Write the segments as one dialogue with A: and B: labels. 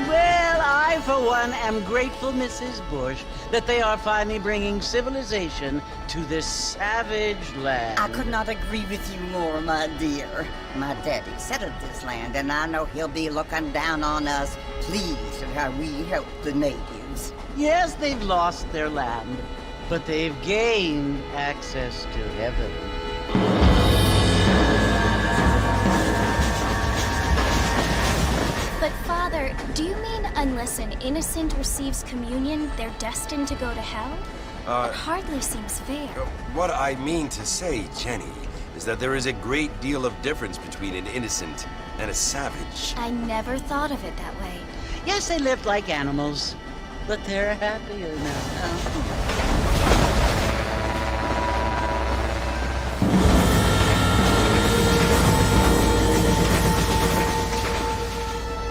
A: Well, I, for one, am grateful, Mrs. Bush, that they are finally bringing civilization to this savage land.
B: I could not agree with you more, my dear. My daddy settled this land, and I know he'll be looking down on us, pleased at how we help the natives.
A: Yes, they've lost their land, but they've gained access to heaven.
C: But Father, do you mean unless an innocent receives communion, they're destined to go to hell? It hardly seems fair.
D: What I mean to say, Jenny, is that there is a great deal of difference between an innocent and a savage.
C: I never thought of it that way.
A: Yes, they lived like animals, but they're happier now.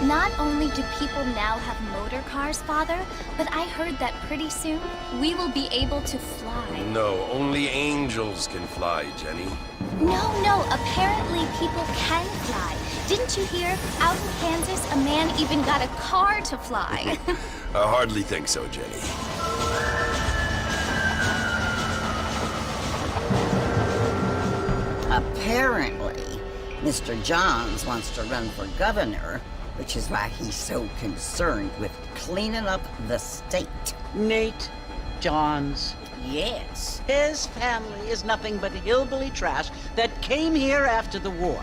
C: Not only do people now have motor cars, Father, but I heard that pretty soon we will be able to fly.
D: No, only angels can fly, Jenny.
C: No, apparently people can fly. Didn't you hear? Out in Kansas, a man even got a car to fly.
D: I hardly think so, Jenny.
B: Apparently, Mr. Johns wants to run for governor, which is why he's so concerned with cleaning up the state.
A: Nate Johns.
B: Yes.
A: His family is nothing but hillbilly trash that came here after the war.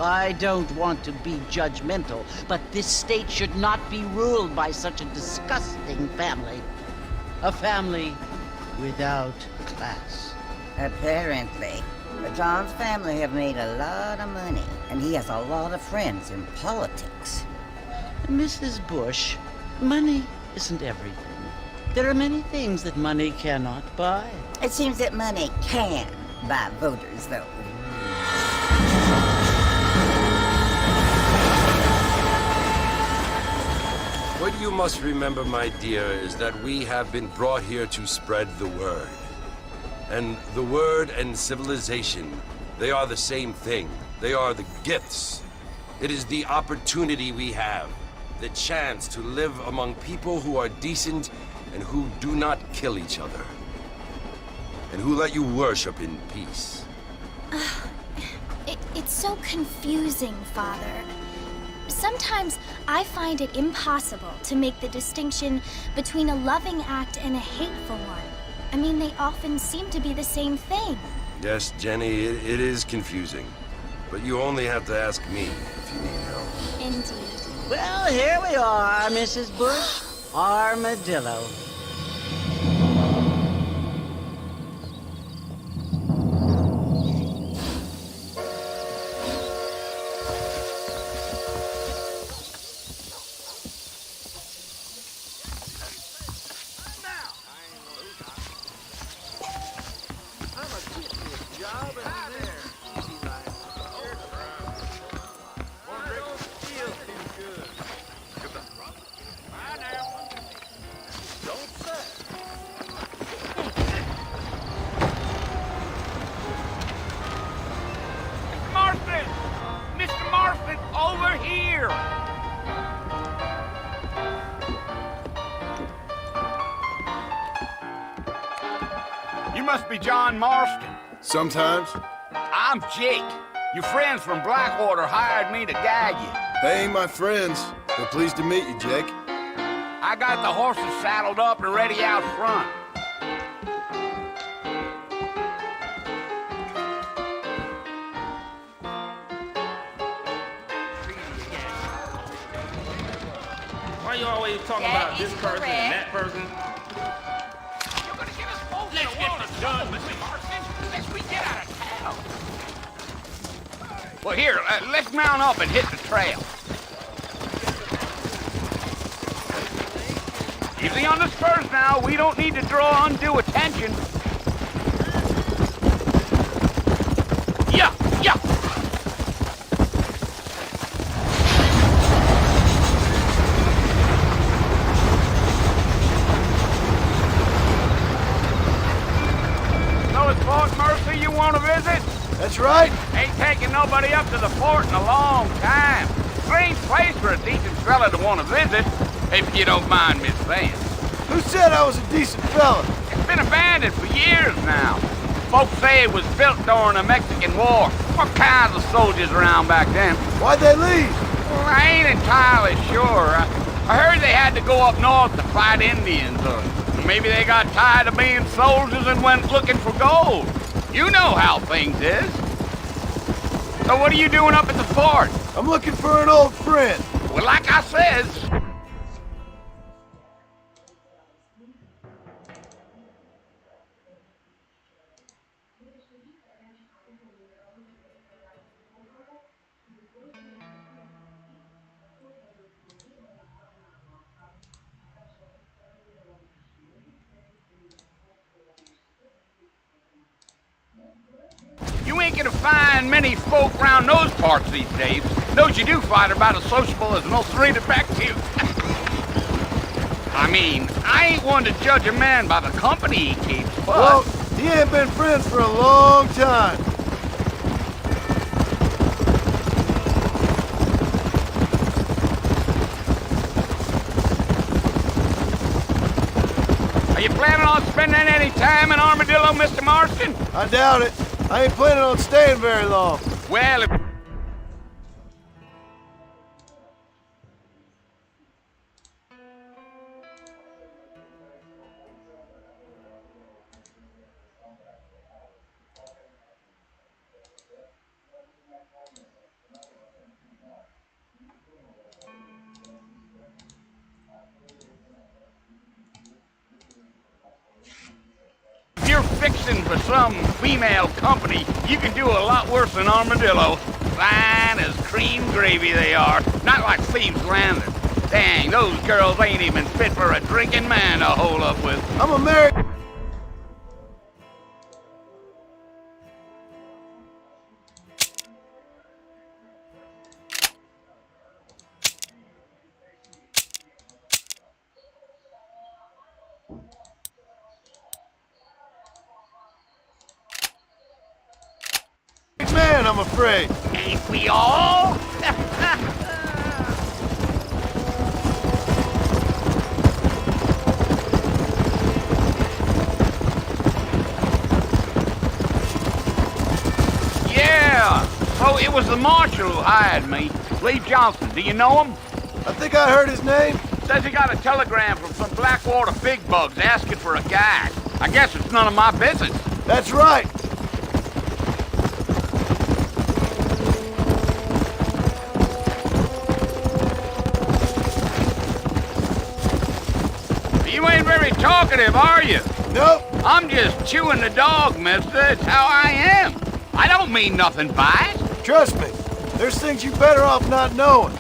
A: I don't want to be judgmental, but this state should not be ruled by such a disgusting family. A family without class.
B: Apparently. The Johns family have made a lot of money, and he has a lot of friends in politics.
A: Mrs. Bush, money isn't everything. There are many things that money cannot buy.
B: It seems that money can buy voters, though.
D: What you must remember, my dear, is that we have been brought here to spread the word. And the word and civilization, they are the same thing. They are the gifts. It is the opportunity we have, the chance to live among people who are decent and who do not kill each other. And who let you worship in peace.
C: It's so confusing, Father. Sometimes I find it impossible to make the distinction between a loving act and a hateful one. I mean, they often seem to be the same thing.
D: Yes, Jenny, it is confusing. But you only have to ask me if you need help.
C: Indeed.
A: Well, here we are, Mrs. Bush. Armadillo.
E: You must be John Marston.
F: Sometimes.
E: I'm Jake. Your friends from Blackwater hired me to guide you.
F: They ain't my friends, but pleased to meet you, Jake.
E: I got the horses saddled up and ready out front.
G: Why you always talking about this person and that person?
E: You're gonna get us both in a world of trouble, Mr. Marston, unless we get out of town. Well, here, let's mount up and hit the trail. Easy on the spurs now. We don't need to draw undue attention. Yeah, yeah. So it's Fort Mercy you want to visit?
F: That's right.
E: Ain't taking nobody up to the fort in a long time. Strange place for a decent fella to want to visit, if you don't mind me saying.
F: Who said I was a decent fella?
E: It's been abandoned for years now. Folks say it was built during the Mexican War. What kinds of soldiers around back then?
F: Why'd they leave?
E: Well, I ain't entirely sure. I heard they had to go up north to fight Indians, or maybe they got tired of being soldiers and went looking for gold. You know how things is. So what are you doing up at the fort?
F: I'm looking for an old friend.
E: Well, like I says, you ain't gonna find many folk around those parts these days. Those you do fight are about as sociable as most read it back to you. I mean, I ain't one to judge a man by the company he keeps, but...
F: Well, he ain't been friends for a long time.
E: Are you planning on spending any time in Armadillo, Mr. Marston?
F: I doubt it. I ain't planning on staying very long.
E: Well, if... If you're fixing for some female company, you can do a lot worse than Armadillo. Fine as cream gravy they are, not like Thieves' Landing. Dang, those girls ain't even fit for a drinking man to hole up with.
F: I'm a married... man, I'm afraid.
E: Ain't we all? Yeah, so it was the marshal who hired me. Lee Johnson, do you know him?
F: I think I heard his name.
E: Says he got a telegram from some Blackwater big bugs asking for a guide. I guess it's none of my business.
F: That's right.
E: You ain't very talkative, are you?
F: Nope.
E: I'm just chewing the dog, mister. It's how I am. I don't mean nothing by it.
F: Trust me. There's things you better off not knowing.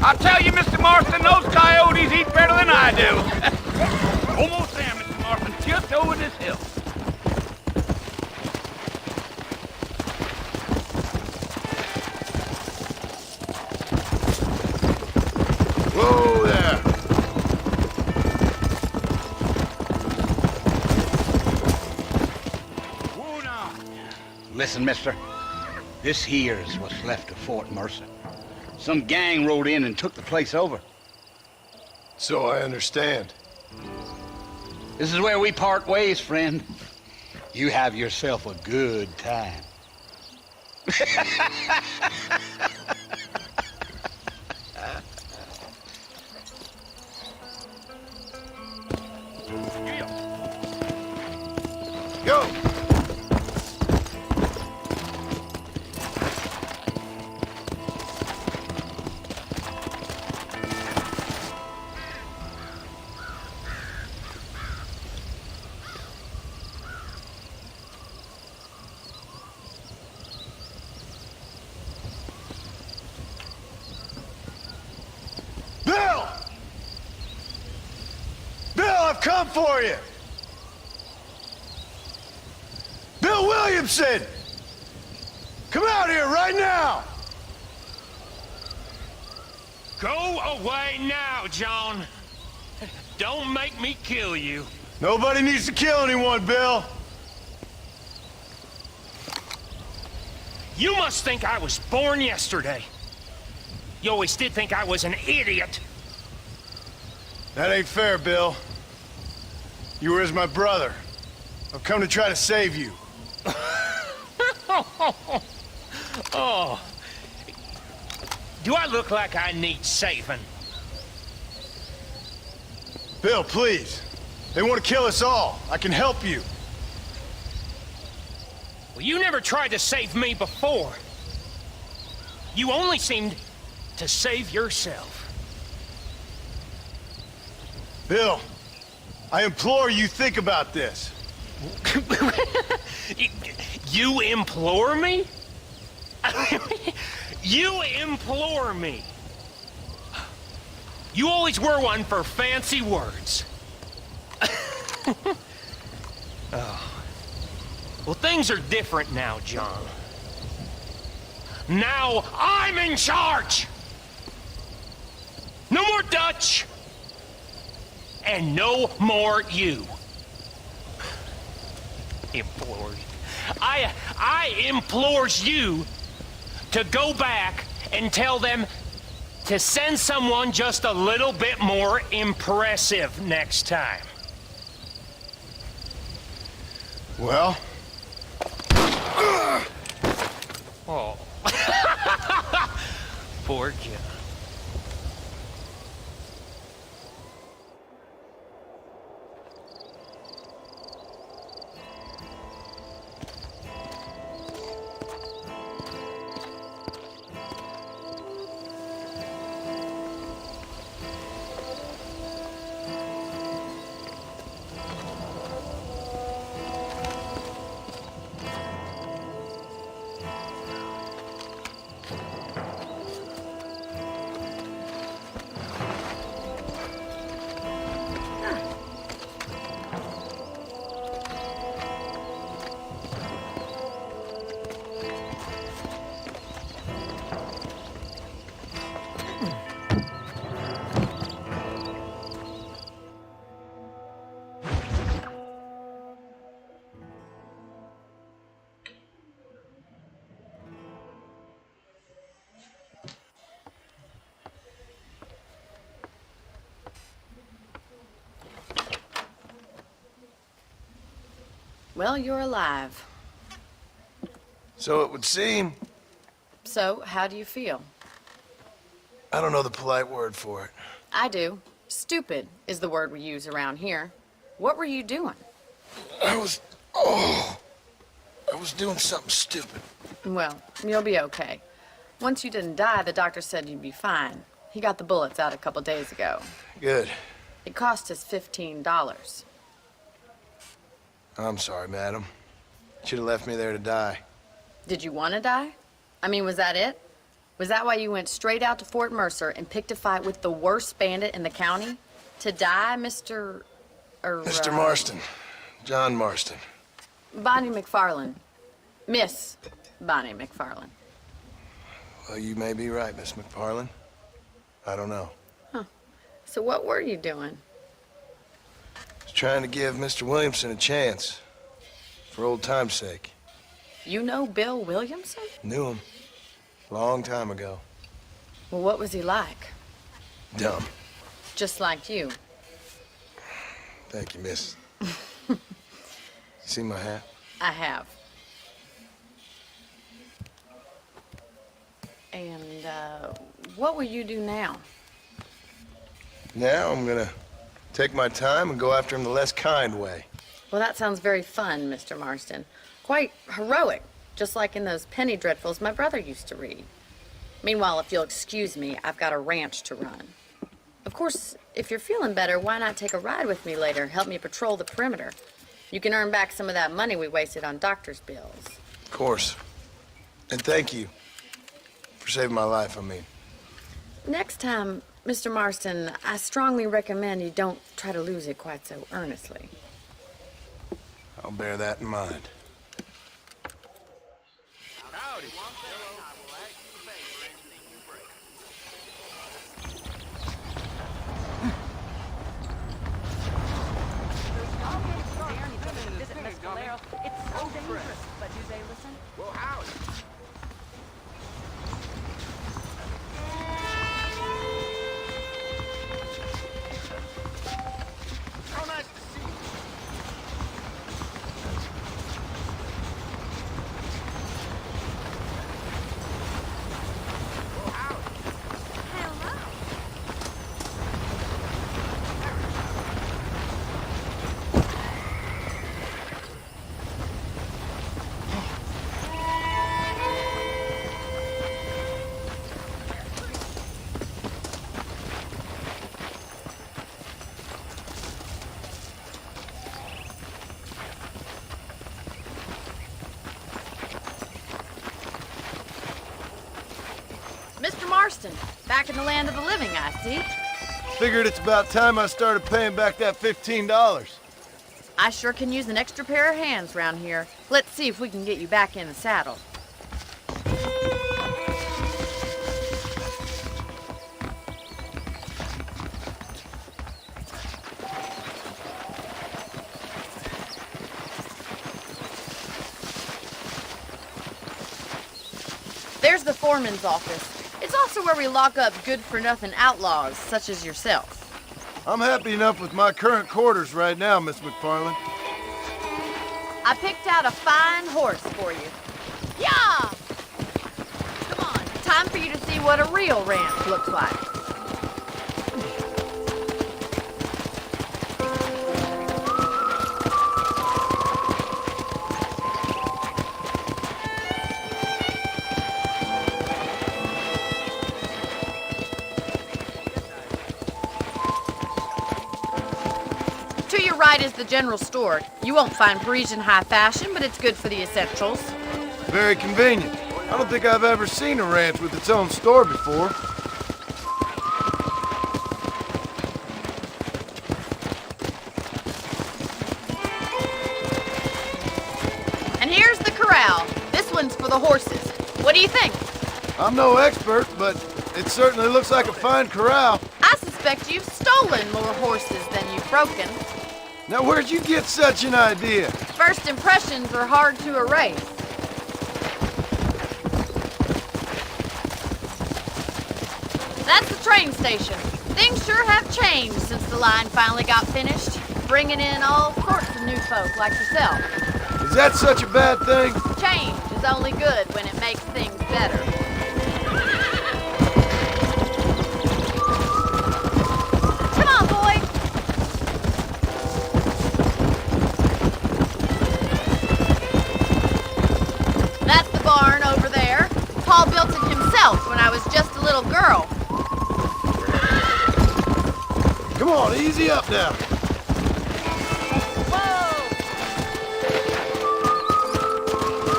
E: I'll tell you, Mr. Marston, those coyotes eat better than I do. Almost there, Mr. Marston. Just over this hill.
F: Whoa there.
E: Whoa now. Listen, mister. This here is what's left of Fort Mercer. Some gang rode in and took the place over.
F: So I understand.
E: This is where we part ways, friend. You have yourself a good time.
F: Go. Bill! Bill, I've come for you! Bill Williamson! Come out here right now!
H: Go away now, John. Don't make me kill you.
F: Nobody needs to kill anyone, Bill.
H: You must think I was born yesterday. You always did think I was an idiot.
F: That ain't fair, Bill. You were as my brother. I've come to try to save you.
H: Oh. Do I look like I need saving?
F: Bill, please. They want to kill us all. I can help you.
H: Well, you never tried to save me before. You only seemed to save yourself.
F: Bill, I implore you think about this.
H: You implore me? You implore me? You always were one for fancy words. Oh. Well, things are different now, John. Now I'm in charge! No more Dutch! And no more you. Implores. I implores you to go back and tell them to send someone just a little bit more impressive next time.
F: Well?
H: Oh. Poor John.
I: Well, you're alive.
F: So it would seem.
I: So, how do you feel?
F: I don't know the polite word for it.
I: I do. Stupid is the word we use around here. What were you doing?
F: I was doing something stupid.
I: Well, you'll be okay. Once you didn't die, the doctor said you'd be fine. He got the bullets out a couple days ago.
F: Good.
I: It cost us $15.
F: I'm sorry, madam. Should have left me there to die.
I: Did you want to die? I mean, was that it? Was that why you went straight out to Fort Mercer and picked a fight with the worst bandit in the county? To die, Mr.
F: Mr. Marston. John Marston.
I: Bonnie McFarlane. Miss Bonnie McFarlane.
F: Well, you may be right, Miss McFarlane. I don't know.
I: So what were you doing?
F: I was trying to give Mr. Williamson a chance. For old time's sake.
I: You know Bill Williamson?
F: Knew him. Long time ago.
I: Well, what was he like?
F: Dumb.
I: Just like you.
F: Thank you, miss. See my hat?
I: I have. And, what will you do now?
F: Now I'm gonna take my time and go after him the less kind way.
I: Well, that sounds very fun, Mr. Marston. Quite heroic, just like in those penny dreadfuls my brother used to read. Meanwhile, if you'll excuse me, I've got a ranch to run. Of course, if you're feeling better, why not take a ride with me later? Help me patrol the perimeter. You can earn back some of that money we wasted on doctor's bills.
F: Of course. And thank you for saving my life, I mean.
I: Next time, Mr. Marston, I strongly recommend you don't try to lose it quite so earnestly.
F: I'll bear that in mind.
J: It's so dangerous, but do they listen? Well, how? So nice to see you. Well, how? Hello.
I: Mr. Marston, back in the land of the living, I see.
F: Figured it's about time I started paying back that $15.
I: I sure can use an extra pair of hands round here. Let's see if we can get you back in the saddle. There's the foreman's office. It's also where we lock up good-for-nothing outlaws, such as yourself.
F: I'm happy enough with my current quarters right now, Miss McFarland.
I: I picked out a fine horse for you. Yeah! Come on, time for you to see what a real ranch looks like. To your right is the general store. You won't find Parisian high fashion, but it's good for the essentials.
F: Very convenient. I don't think I've ever seen a ranch with its own store before.
I: And here's the corral. This one's for the horses. What do you think?
F: I'm no expert, but it certainly looks like a fine corral.
I: I suspect you've stolen more horses than you've broken.
F: Now, where'd you get such an idea?
I: First impressions are hard to erase. That's the train station. Things sure have changed since the line finally got finished, bringing in all sorts of new folk like yourself.
F: Is that such a bad thing?
I: Change is only good when it makes things better. Come on, boy! That's the barn over there. Paul built it himself when I was just a little girl.
F: Come on, easy up now.
I: Whoa!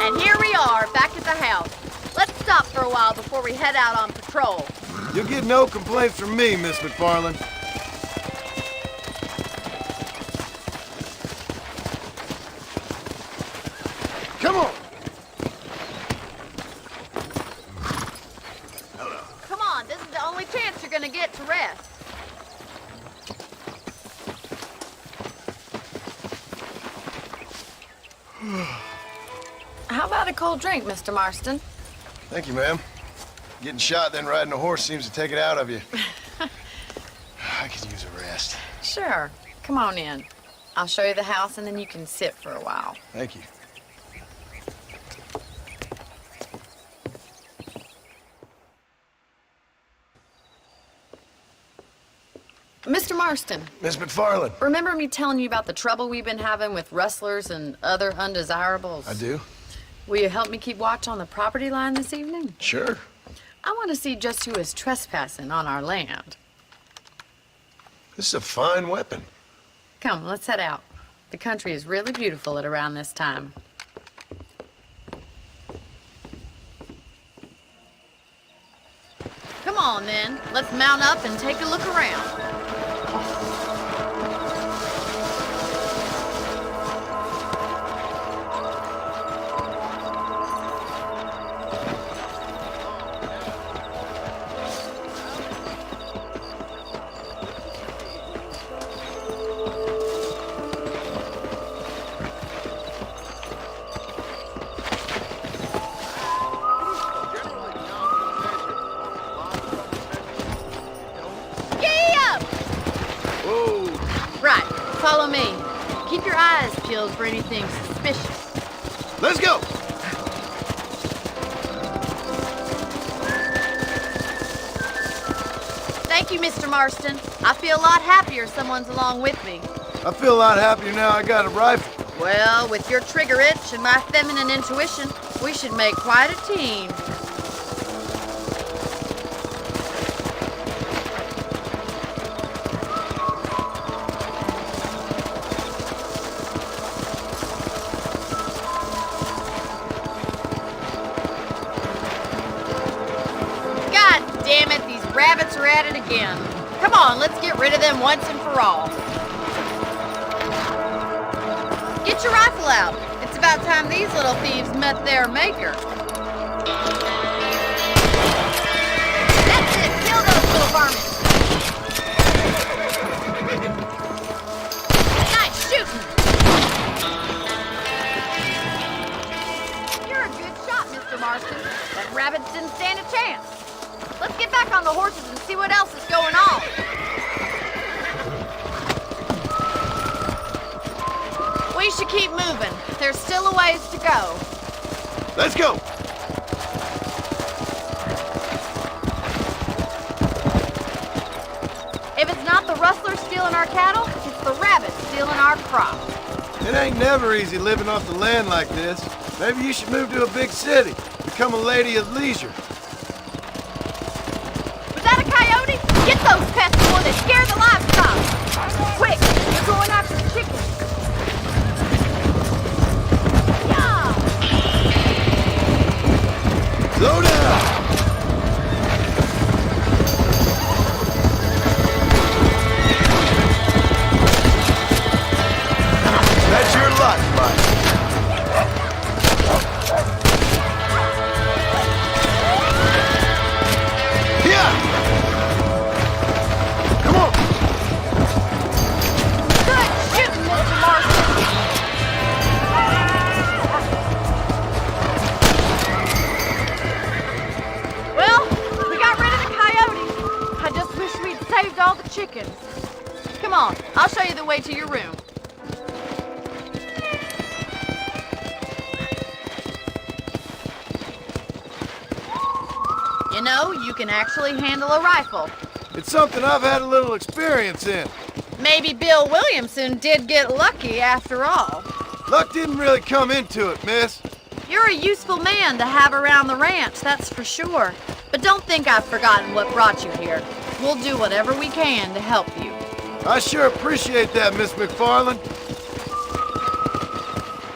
I: And here we are, back at the house. Let's stop for a while before we head out on patrol.
F: You'll get no complaints from me, Miss McFarland. Come on.
I: Come on, this is the only chance you're gonna get to rest. How about a cold drink, Mr. Marston?
F: Thank you, ma'am. Getting shot then riding a horse seems to take it out of you. I could use a rest.
I: Sure. Come on in. I'll show you the house and then you can sit for a while.
F: Thank you.
I: Mr. Marston,
F: Miss McFarland.
I: remember me telling you about the trouble we've been having with rustlers and other undesirables?
F: I do?
I: Will you help me keep watch on the property line this evening?
F: Sure.
I: I want to see just who is trespassing on our land.
F: This is a fine weapon.
I: Come, let's head out. The country is really beautiful at around this time. Come on, then. Let's mount up and take a look around. Right, follow me. Keep your eyes peeled for anything suspicious.
F: Let's go!
I: Thank you, Mr. Marston. I feel a lot happier someone's along with me.
F: I feel a lot happier now I got a rifle.
I: Well, with your trigger itch and my feminine intuition, we should make quite a team. God damn it, these rabbits are at it again. Come on, let's get rid of them once and for all. Get your rifle out. It's about time these little thieves met their maker. That's it. Kill those little varmints. Nice shooting. You're a good shot, Mr. Marston. That rabbits didn't stand a chance. Let's get back on the horses and see what else is going on. We should keep moving. There's still a ways to go.
F: Let's go!
I: If it's not the rustlers stealing our cattle, it's the rabbits stealing our crop.
F: It ain't never easy living off the land like this. Maybe you should move to a big city. Become a lady of leisure.
I: Was that a coyote? Get those pests before they scare the livestock. Quick, we're going after the chickens. Yeah!
F: Slow down! That's your luck, bud. Yeah! Come on!
I: Good shooting, Mr. Marston. Well, we got rid of the coyotes. I just wish we'd saved all the chickens. Come on, I'll show you the way to your room. You know, you can actually handle a rifle.
F: It's something I've had a little experience in.
I: Maybe Bill Williamson did get lucky after all.
F: Luck didn't really come into it, miss.
I: You're a useful man to have around the ranch, that's for sure. But don't think I've forgotten what brought you here. We'll do whatever we can to help you.
F: I sure appreciate that, Miss McFarland.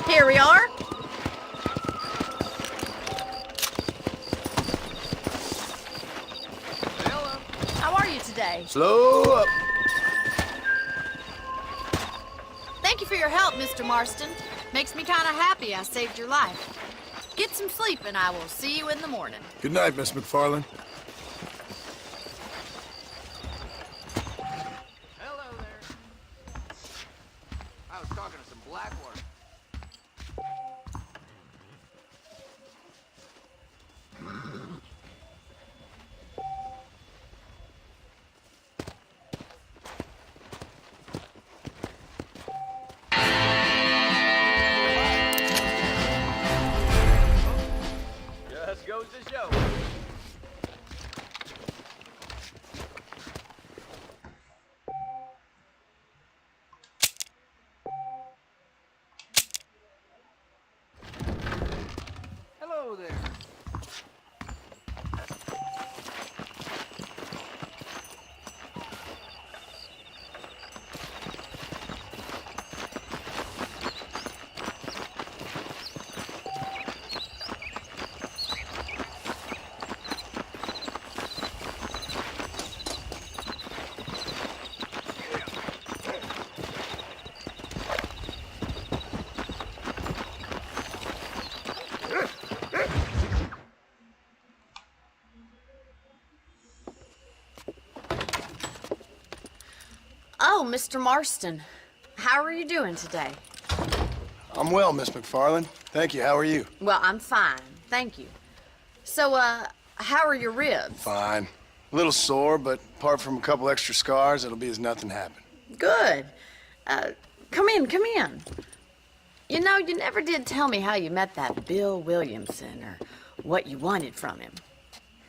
I: Here we are. How are you today?
F: Slow up.
I: Thank you for your help, Mr. Marston. Makes me kind of happy I saved your life. Get some sleep and I will see you in the morning.
F: Good night, Miss McFarland.
E: Hello there. I was talking to some Blackwater. Just goes to show. Hello there.
I: Oh, Mr. Marston. How are you doing today?
F: I'm well, Miss McFarland. Thank you. How are you?
I: Well, I'm fine. Thank you. So, how are your ribs?
F: Fine. A little sore, but apart from a couple extra scars, it'll be as nothing happened.
I: Good. Come in, come in. You know, you never did tell me how you met that Bill Williamson or what you wanted from him.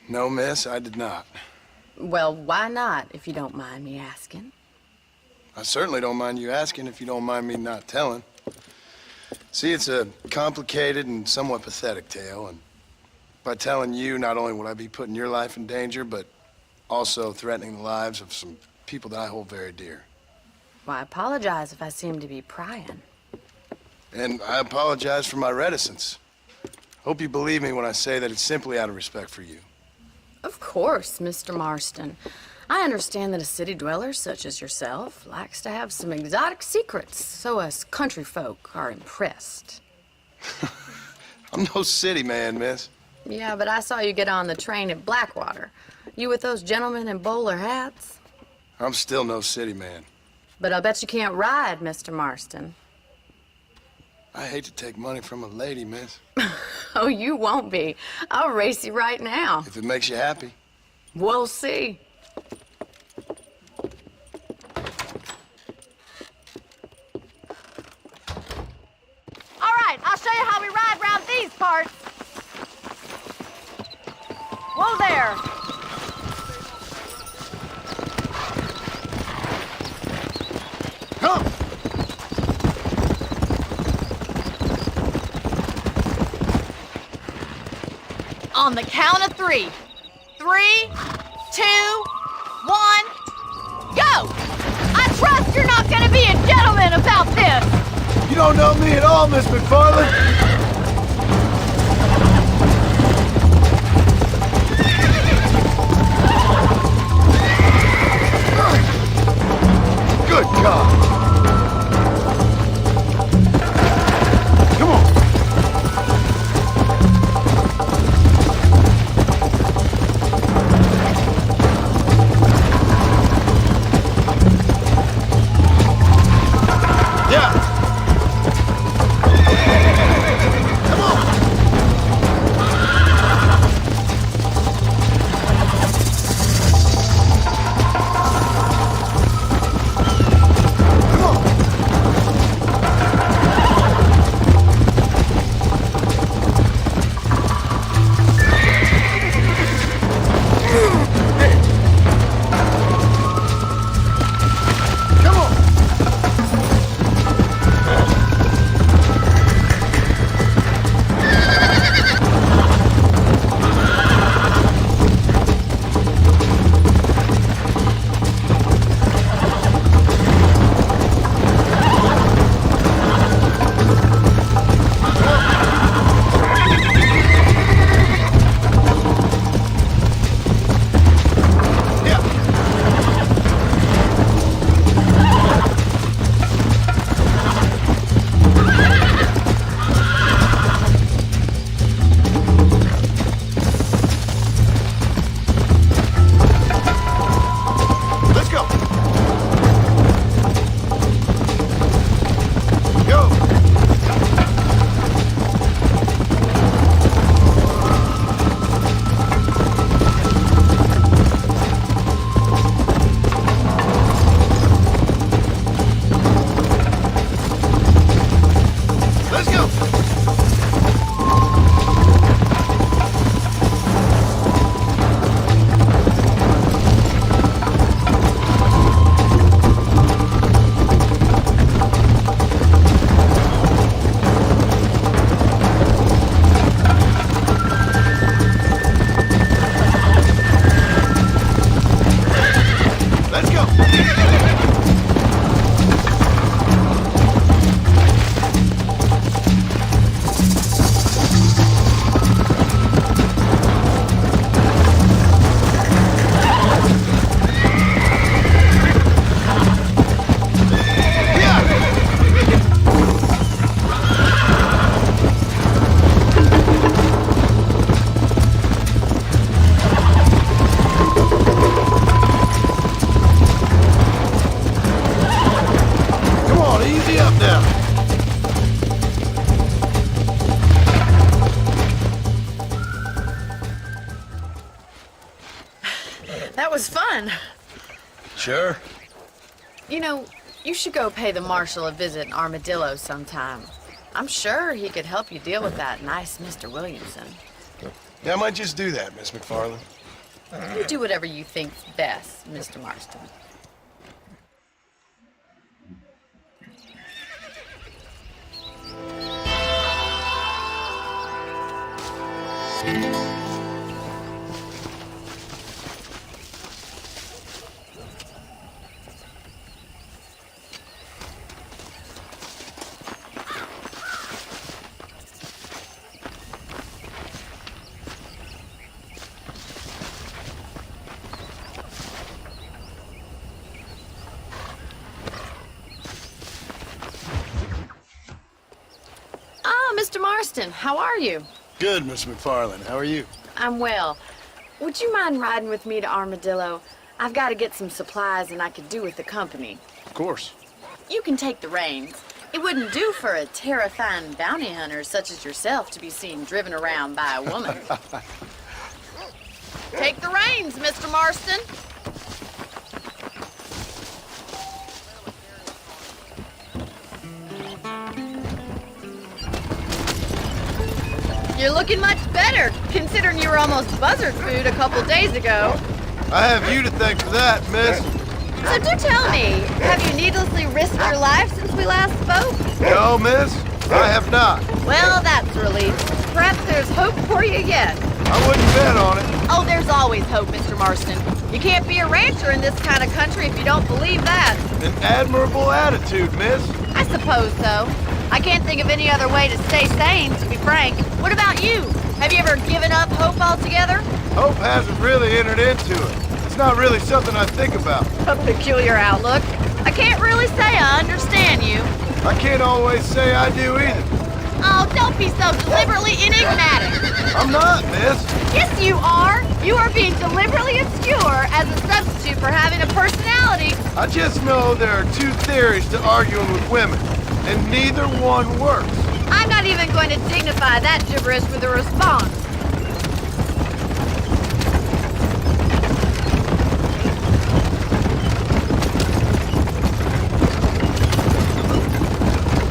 F: No, miss, I did not.
I: Well, why not, if you don't mind me asking?
F: I certainly don't mind you asking if you don't mind me not telling. See, it's a complicated and somewhat pathetic tale, and by telling you, not only would I be putting your life in danger, but also threatening the lives of some people that I hold very dear.
I: Well, I apologize if I seem to be prying.
F: And I apologize for my reticence. Hope you believe me when I say that it's simply out of respect for you.
I: Of course, Mr. Marston. I understand that a city dweller such as yourself likes to have some exotic secrets, so us country folk are impressed.
F: I'm no city man, miss.
I: Yeah, but I saw you get on the train at Blackwater. You with those gentlemen in bowler hats?
F: I'm still no city man.
I: But I bet you can't ride, Mr. Marston.
F: I hate to take money from a lady, miss.
I: Oh, you won't be. I'll race you right now.
F: If it makes you happy.
I: We'll see.
J: All right, I'll show you how we ride around these parts. Whoa there.
F: Come!
J: On the count of 3. 3, 2, 1, go! I trust you're not gonna be a gentleman about this!
F: You don't know me at all, Miss McFarland. Good God! Come on! Yeah! Come on!
I: was fun.
F: Sure.
I: You know, you should go pay the marshal a visit in Armadillo sometime. I'm sure he could help you deal with that nice Mr. Williamson.
F: Yeah, I might just do that, Miss McFarland.
I: You do whatever you think's best, Mr. Marston. Marston, how are you?
F: Good, Miss McFarland. How are you?
I: I'm well. Would you mind riding with me to Armadillo? I've got to get some supplies and I could do with the company.
F: Of course.
I: You can take the reins. It wouldn't do for a terrifying bounty hunter such as yourself to be seen driven around by a woman. Take the reins, Mr. Marston. You're looking much better, considering you were almost buzzard food a couple days ago.
F: I have you to thank for that, miss.
I: So do tell me, have you needlessly risked your life since we last spoke?
F: No, miss, I have not.
I: Well, that's a relief. Perhaps there's hope for you yet.
F: I wouldn't bet on it.
I: Oh, there's always hope, Mr. Marston. You can't be a rancher in this kind of country if you don't believe that.
F: An admirable attitude, miss.
I: I suppose so. I can't think of any other way to stay sane, to be frank. What about you? Have you ever given up hope altogether?
F: Hope hasn't really entered into it. It's not really something I think about.
I: A peculiar outlook. I can't really say I understand you.
F: I can't always say I do either.
I: Oh, don't be so deliberately enigmatic.
F: I'm not, miss.
I: Yes, you are. You are being deliberately obscure as a substitute for having a personality.
F: I just know there are two theories to arguing with women, and neither one works.
I: I'm not even going to dignify that gibberish with a response.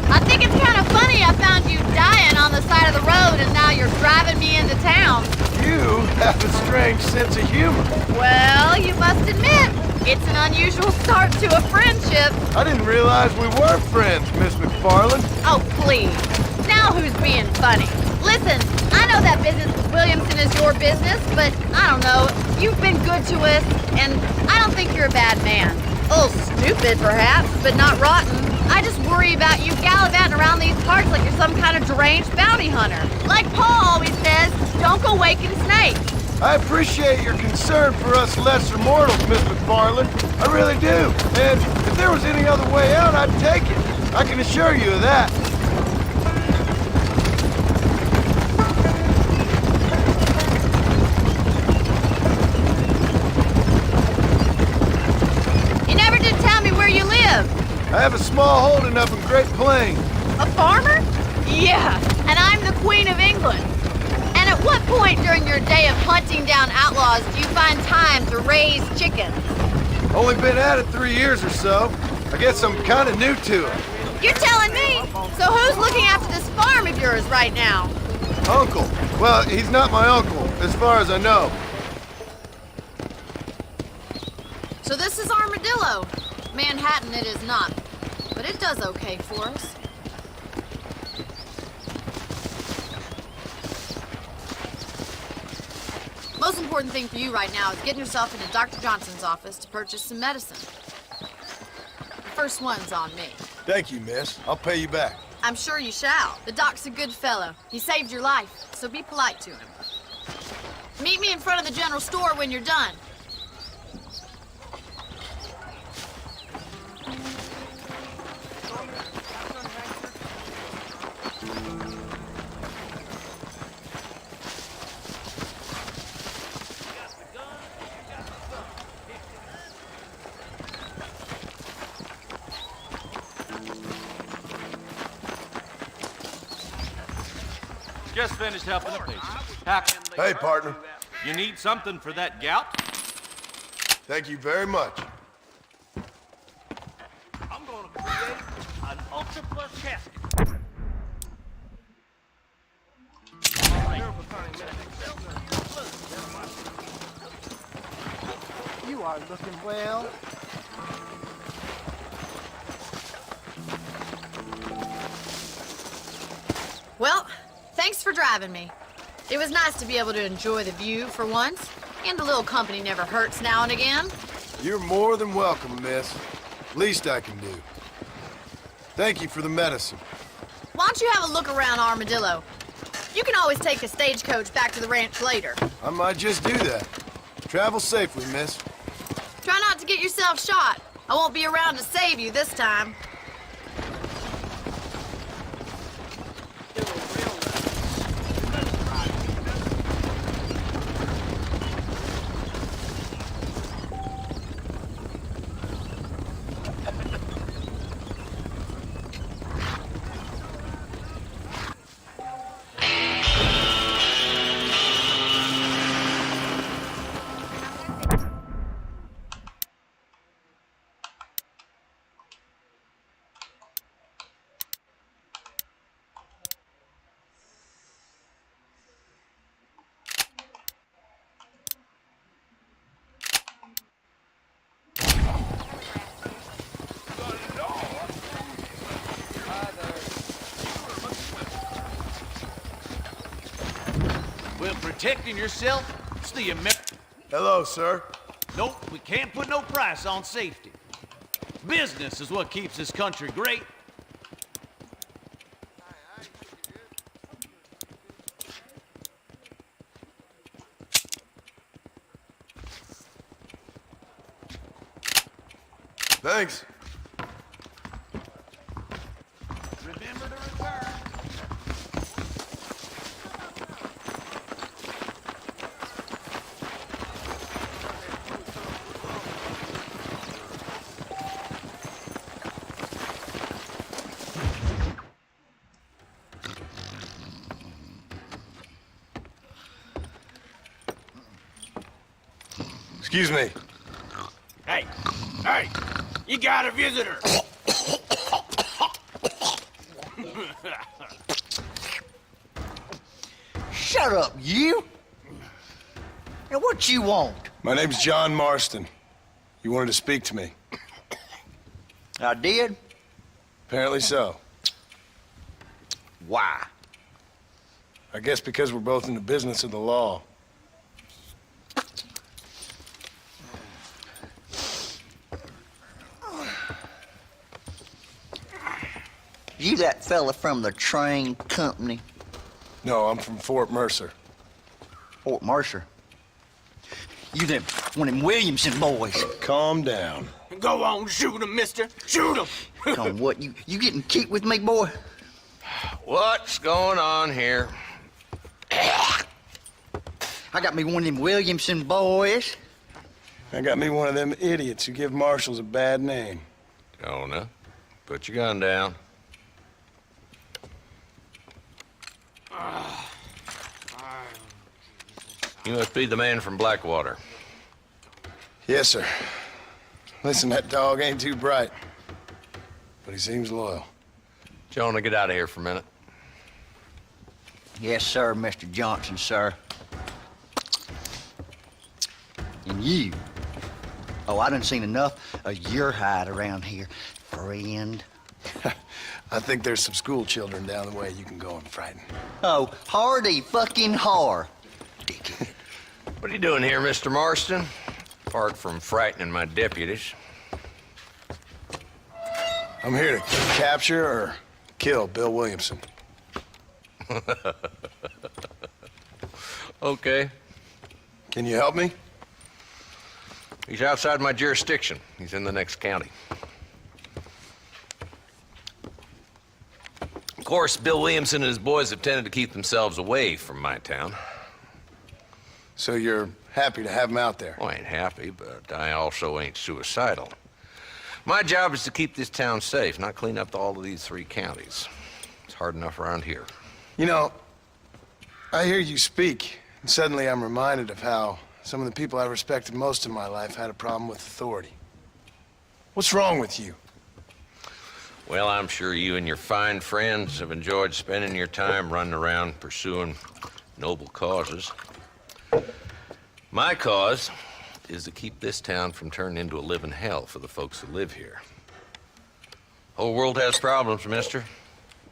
I: I think it's kind of funny I found you dying on the side of the road and now you're driving me into town.
F: You have a strange sense of humor.
I: Well, you must admit, it's an unusual start to a friendship.
F: I didn't realize we were friends, Miss McFarland.
I: Oh, please. Now who's being funny? Listen, I know that business with Williamson is your business, but I don't know. You've been good to us, and I don't think you're a bad man. A little stupid, perhaps, but not rotten. I just worry about you gallivanting around these parts like you're some kind of deranged bounty hunter. Like Paul always says, don't go waking snakes.
F: I appreciate your concern for us lesser mortals, Miss McFarland. I really do. And if there was any other way out, I'd take it. I can assure you of that.
I: You never did tell me where you live.
F: I have a small holding up in Great Plains.
I: A farmer? Yeah, and I'm the Queen of England. And at what point during your day of hunting down outlaws do you find time to raise chickens?
F: Only been at it 3 years or so. I guess I'm kind of new to it.
I: You're telling me? So who's looking after this farm of yours right now?
F: Uncle. Well, he's not my uncle, as far as I know.
I: So this is Armadillo. Manhattan it is not, but it does okay for us. Most important thing for you right now is getting yourself into Dr. Johnson's office to purchase some medicine. The first one's on me.
F: Thank you, miss. I'll pay you back.
I: I'm sure you shall. The doc's a good fellow. He saved your life, so be polite to him. Meet me in front of the general store when you're done.
K: Just finished helping a patient. How can they
F: Hey, partner.
K: You need something for that gout?
F: Thank you very much.
K: I'm going to create an Ultra Plus casket.
L: You are looking well.
I: Well, thanks for driving me. It was nice to be able to enjoy the view for once, and a little company never hurts now and again.
F: You're more than welcome, miss. Least I can do. Thank you for the medicine.
I: Why don't you have a look around Armadillo? You can always take a stagecoach back to the ranch later.
F: I might just do that. Travel safely, miss.
I: Try not to get yourself shot. I won't be around to save you this time.
K: protecting yourself? It's the
F: Hello, sir.
K: Nope, we can't put no price on safety. Business is what keeps this country great.
F: Thanks.
K: Remember to return.
F: Excuse me.
K: Hey, hey, you got a visitor.
L: Shut up, you! Now, what you want?
F: My name's John Marston. You wanted to speak to me.
L: I did?
F: Apparently so.
L: Why?
F: I guess because we're both in the business of the law.
L: You that fella from the train company?
F: No, I'm from Fort Mercer.
L: Fort Mercer? You them, one of them Williamson boys.
F: Calm down.
K: Go on, shoot him, mister. Shoot him.
L: Come on, what, you getting keep with me, boy?
E: What's going on here?
L: I got me one of them Williamson boys.
F: I got me one of them idiots who give marshals a bad name.
E: Jonah, put your gun down. You must be the man from Blackwater.
F: Yes, sir. Listen, that dog ain't too bright, but he seems loyal.
E: Jonah, get out of here for a minute.
L: Yes, sir, Mr. Johnson, sir. And you. Oh, I done seen enough of your hide around here, friend.
F: I think there's some school children down the way you can go and frighten.
L: Oh, hardy fucking har. Dickhead.
E: What are you doing here, Mr. Marston? Apart from frightening my deputies.
F: I'm here to capture or kill Bill Williamson.
E: Okay.
F: Can you help me?
E: He's outside my jurisdiction. He's in the next county. Of course, Bill Williamson and his boys have tended to keep themselves away from my town.
F: So you're happy to have him out there?
E: Well, I ain't happy, but I also ain't suicidal. My job is to keep this town safe, not clean up all of these 3 counties. It's hard enough around here.
F: You know, I hear you speak, and suddenly I'm reminded of how some of the people I respected most in my life had a problem with authority. What's wrong with you?
E: Well, I'm sure you and your fine friends have enjoyed spending your time running around pursuing noble causes. My cause is to keep this town from turning into a living hell for the folks who live here. Whole world has problems, mister,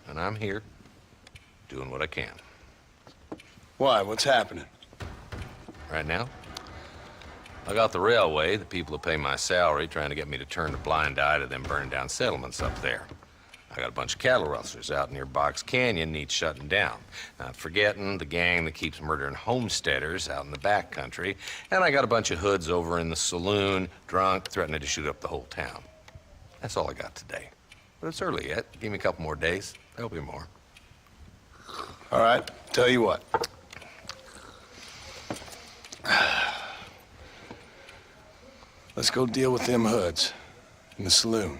E: and I'm here doing what I can.
F: Why? What's happening?
E: Right now, I got the railway, the people who pay my salary, trying to get me to turn a blind eye to them burning down settlements up there. I got a bunch of cattle rustlers out near Box Canyon needs shutting down. Not forgetting the gang that keeps murdering homesteaders out in the back country. And I got a bunch of hoods over in the saloon, drunk, threatening to shoot up the whole town. That's all I got today. But it's early yet. Give me a couple more days. There'll be more.
F: All right, tell you what. Let's go deal with them hoods in the saloon.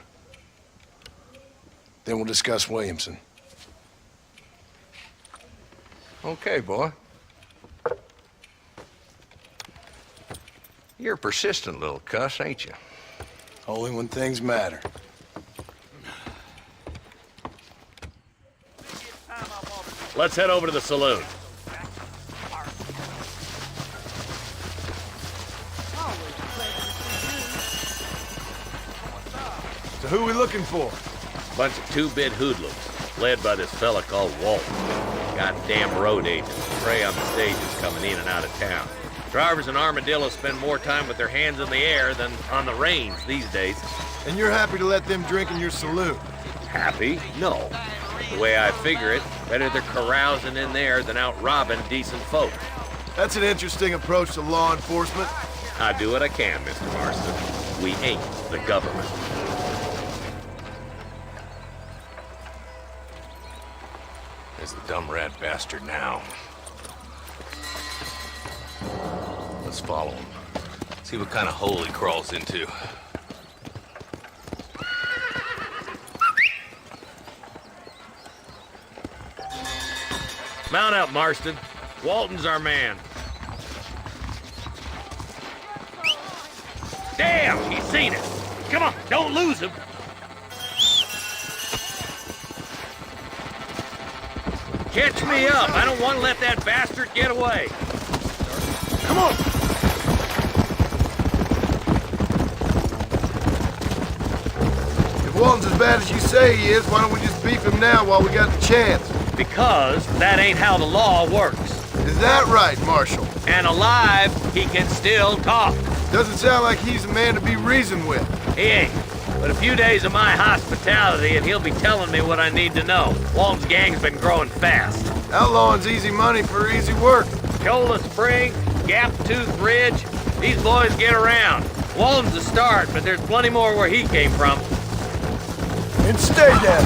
F: Then we'll discuss Williamson.
E: Okay, boy. You're a persistent little cuss, ain't you?
F: Only when things matter.
M: Let's head over to the saloon.
F: So who are we looking for?
M: Bunch of 2-bit hoodlums, led by this fella called Walt. Goddamn road agent. prey on the stages coming in and out of town. Drivers in Armadillo spend more time with their hands in the air than on the reins these days.
F: And you're happy to let them drink in your saloon?
M: Happy? No. The way I figure it, better they're carousing in there than out robbing decent folk.
F: That's an interesting approach to law enforcement.
M: I do what I can, Mr. Marston. We ain't the government. There's the dumb rat bastard now. Let's follow him. See what kind of hole he crawls into. Mount up, Marston. Walton's our man. Damn, he's seen us. Come on, don't lose him. Catch me up. I don't want to let that bastard get away.
F: Come on! If Walton's as bad as you say he is, why don't we just beef him now while we got the chance?
M: Because that ain't how the law works.
F: Is that right, Marshal?
M: And alive, he can still talk.
F: Doesn't sound like he's a man to be reasoned with.
M: He ain't. But a few days of my hospitality and he'll be telling me what I need to know. Walton's gang's been growing fast.
F: Outlawing's easy money for easy work.
M: Cola Spring, Gap Tooth Ridge, these boys get around. Walton's the start, but there's plenty more where he came from.
F: And stay down.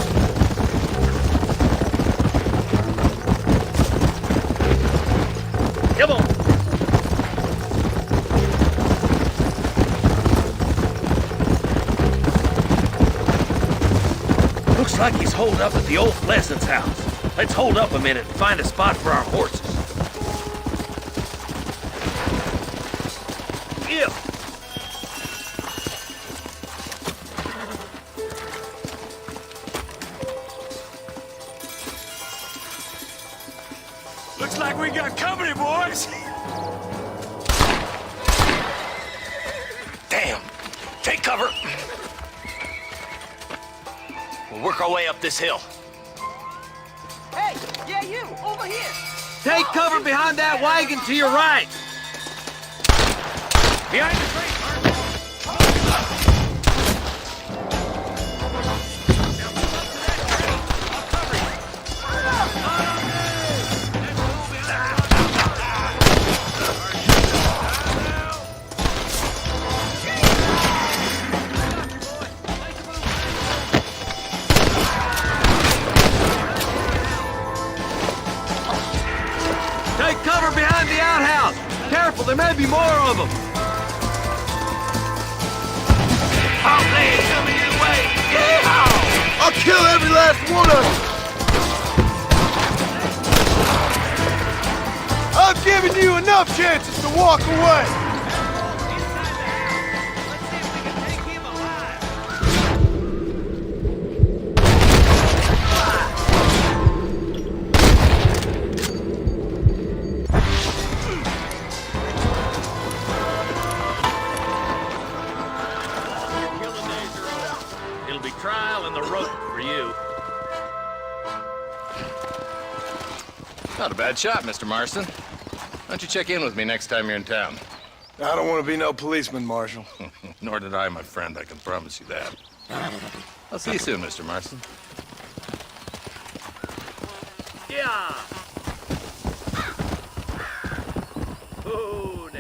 M: Come on. Looks like he's holed up at the old Pleasance house. Let's hold up a minute and find a spot for our horses. Yeah. Looks like we got company, boys. Damn. Take cover. We'll work our way up this hill.
A: Hey, yeah, you, over here.
K: Take cover behind that wagon to your right.
M: Behind the tree,
K: Take cover behind the outhouse. Careful, there may be more of them.
M: Outlays coming your way! Yeah!
F: I'll kill every last one of you! I've given you enough chances to walk away!
M: It'll be trial and the rope for you.
N: Not a bad shot, Mr. Marston. Why don't you check in with me next time you're in town?
F: I don't want to be no policeman, Marshal.
N: Nor did I, my friend. I can promise you that. I'll see you soon, Mr. Marston.
M: Yeah! Oh, now.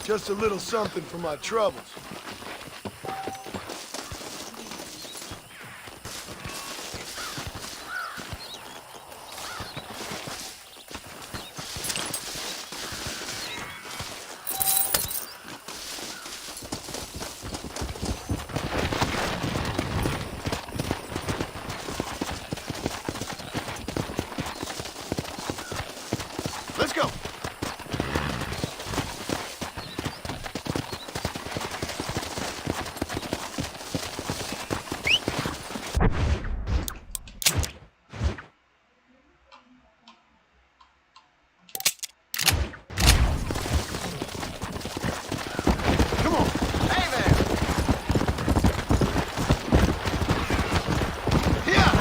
F: Just a little something for my troubles. Let's go. Come on. Hey there. Yeah.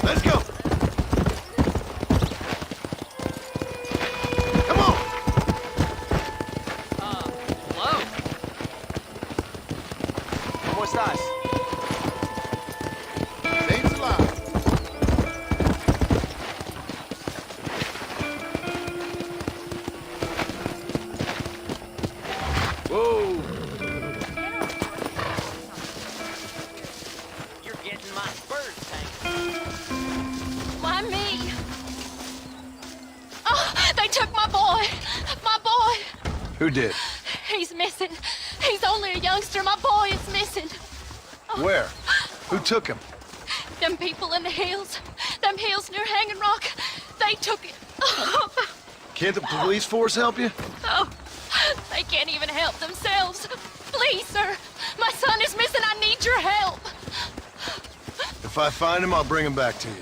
F: Let's go. Come on.
M: Hello? ¿Cómo estás?
F: Saints alive.
M: Whoa!
H: You're getting my spurs tangled.
J: Why me? Oh, they took my boy. My boy.
F: Who did?
J: He's missing. He's only a youngster. My boy is missing.
F: Where? Who took him?
J: Them people in the hills. Them hills near Hanging Rock. They took it.
F: Can't the police force help you?
J: Oh, they can't even help themselves. Please, sir. My son is missing. I need your help.
F: If I find him, I'll bring him back to you.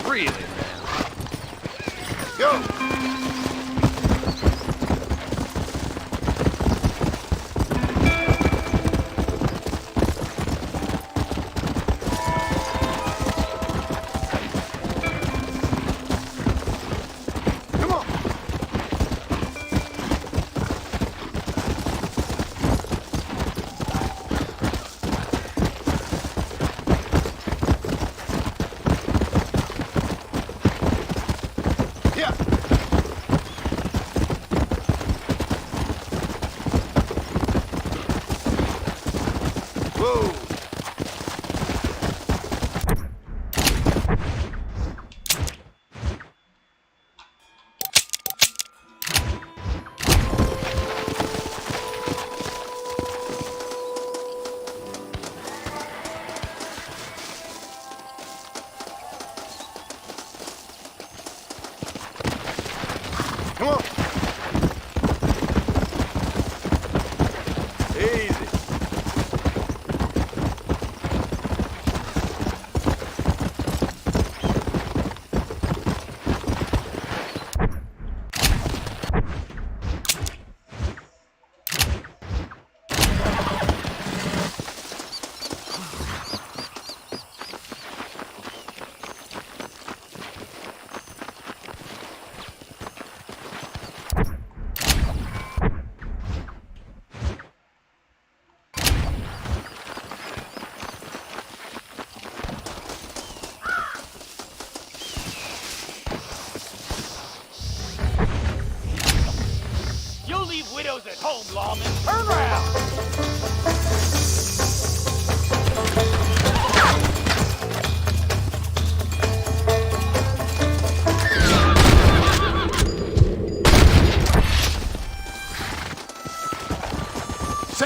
M: Really, man?
F: Go! Come on! Yeah! Whoa! Come on! Easy.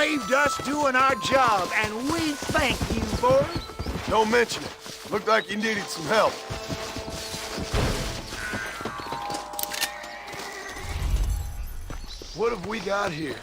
O: saved us doing our job, and we thank you for it.
F: Don't mention it. Looked like you needed some help. What have we got here?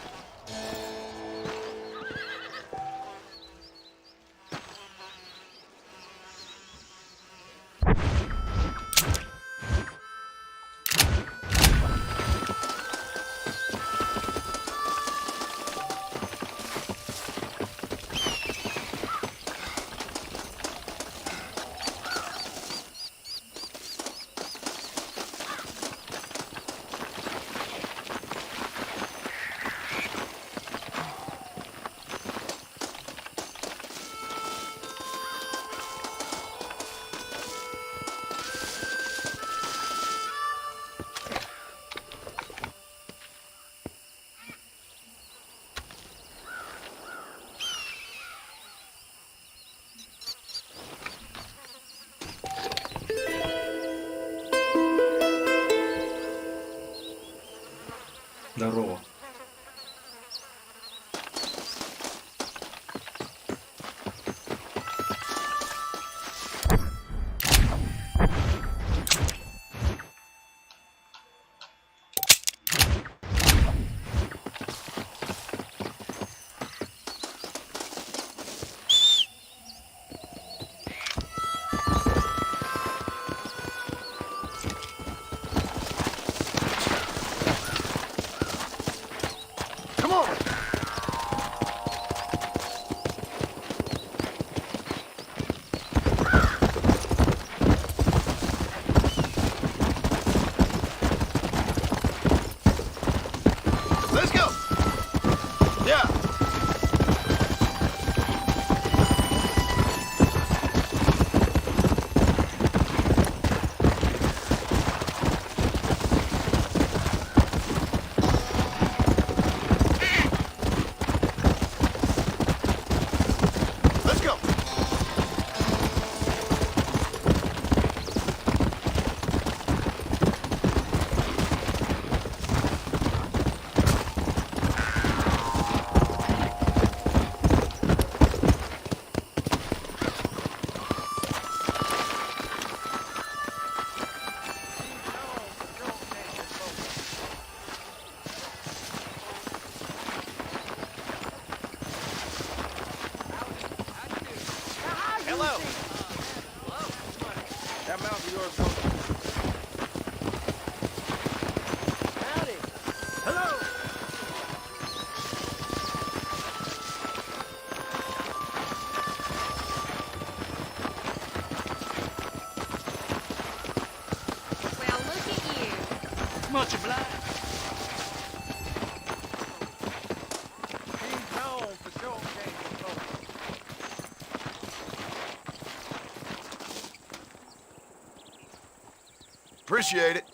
P: Здорово.
O: Much obliged. King Kong for sure came before.
F: Appreciate it.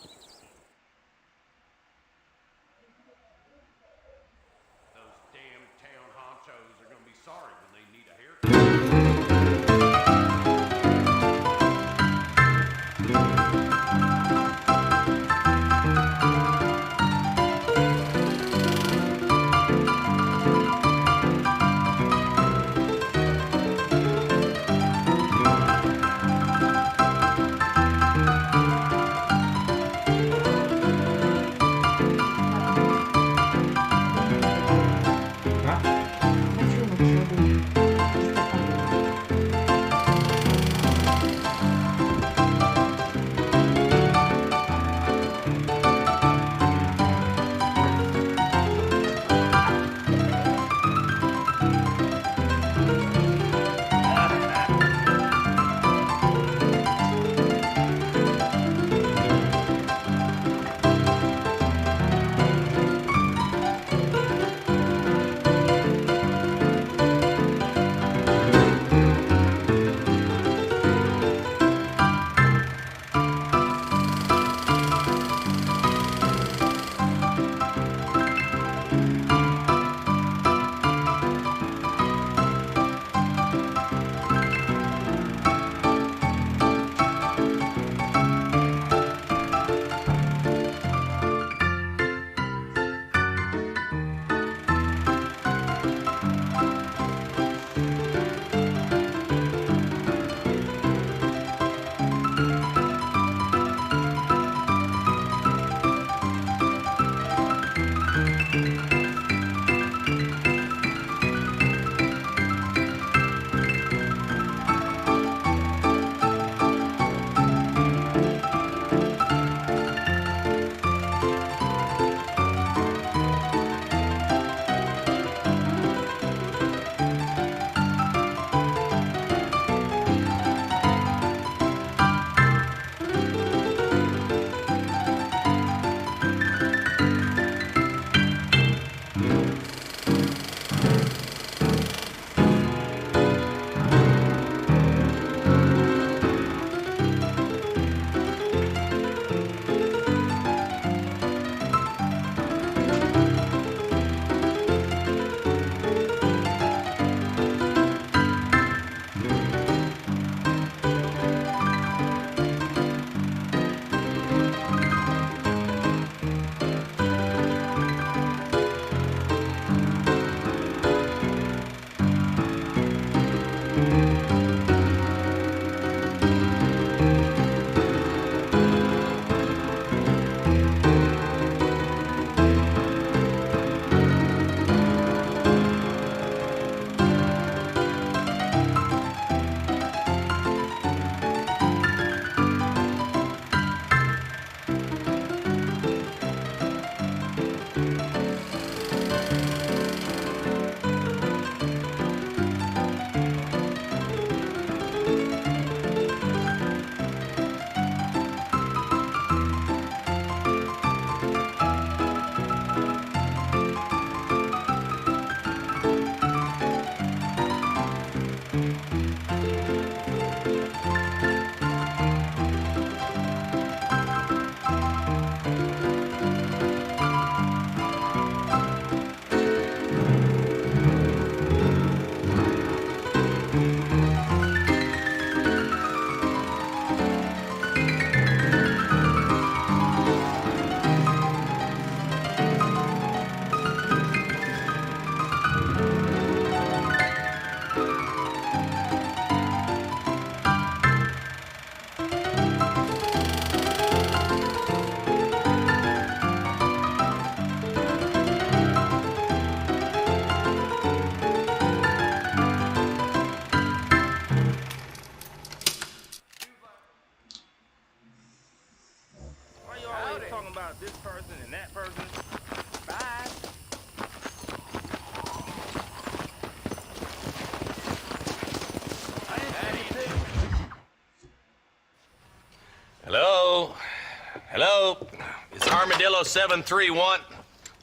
M: Armadillo 731.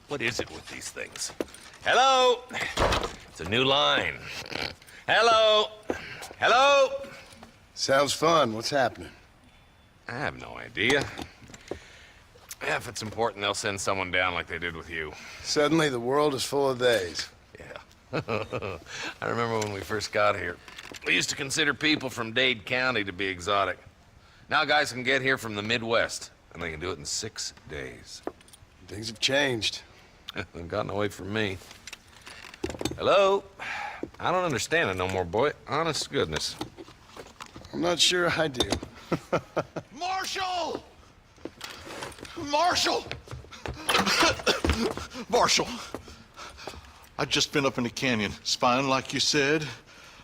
M: What is it with these things? Hello? It's a new line. Hello? Hello?
F: Sounds fun. What's happening?
N: I have no idea. Yeah, if it's important, they'll send someone down like they did with you.
F: Suddenly, the world is full of theys.
N: Yeah. I remember when we first got here. We used to consider people from Dade County to be exotic. Now guys can get here from the Midwest, and they can do it in 6 days.
F: Things have changed.
N: They've gotten away from me. Hello? I don't understand it no more, boy. Honest to goodness.
F: I'm not sure I do.
P: Marshal! Marshal! Marshal! I'd just been up in the canyon, spying like you said.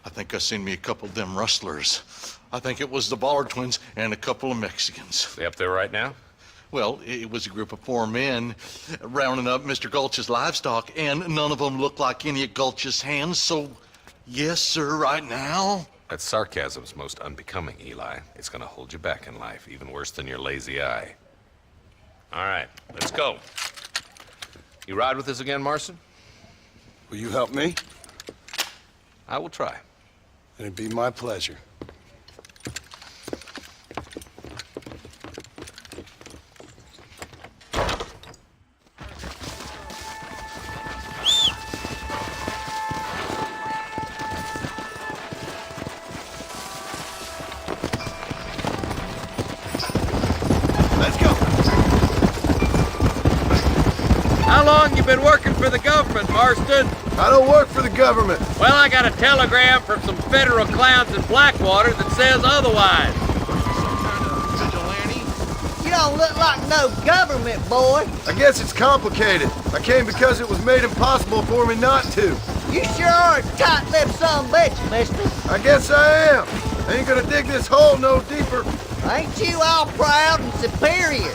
P: I think I seen me a couple of them rustlers. I think it was the Ballard twins and a couple of Mexicans.
N: They up there right now?
P: Well, it was a group of 4 men rounding up Mr. Gulch's livestock, and none of them looked like any of Gulch's hands, so yes, sir, right now.
N: That sarcasm's most unbecoming, Eli. It's gonna hold you back in life, even worse than your lazy eye. All right, let's go. You ride with us again, Marston?
F: Will you help me?
N: I will try.
F: It'd be my pleasure.
M: How long you been working for the government, Marston?
F: I don't work for the government.
M: Well, I got a telegram from some federal clowns in Blackwater that says otherwise.
B: You don't look like no government, boy.
F: I guess it's complicated. I came because it was made impossible for me not to.
B: You sure are a tight-lipped son of a bitch, mister.
F: I guess I am. I ain't gonna dig this hole no deeper.
B: Ain't you all proud and superior?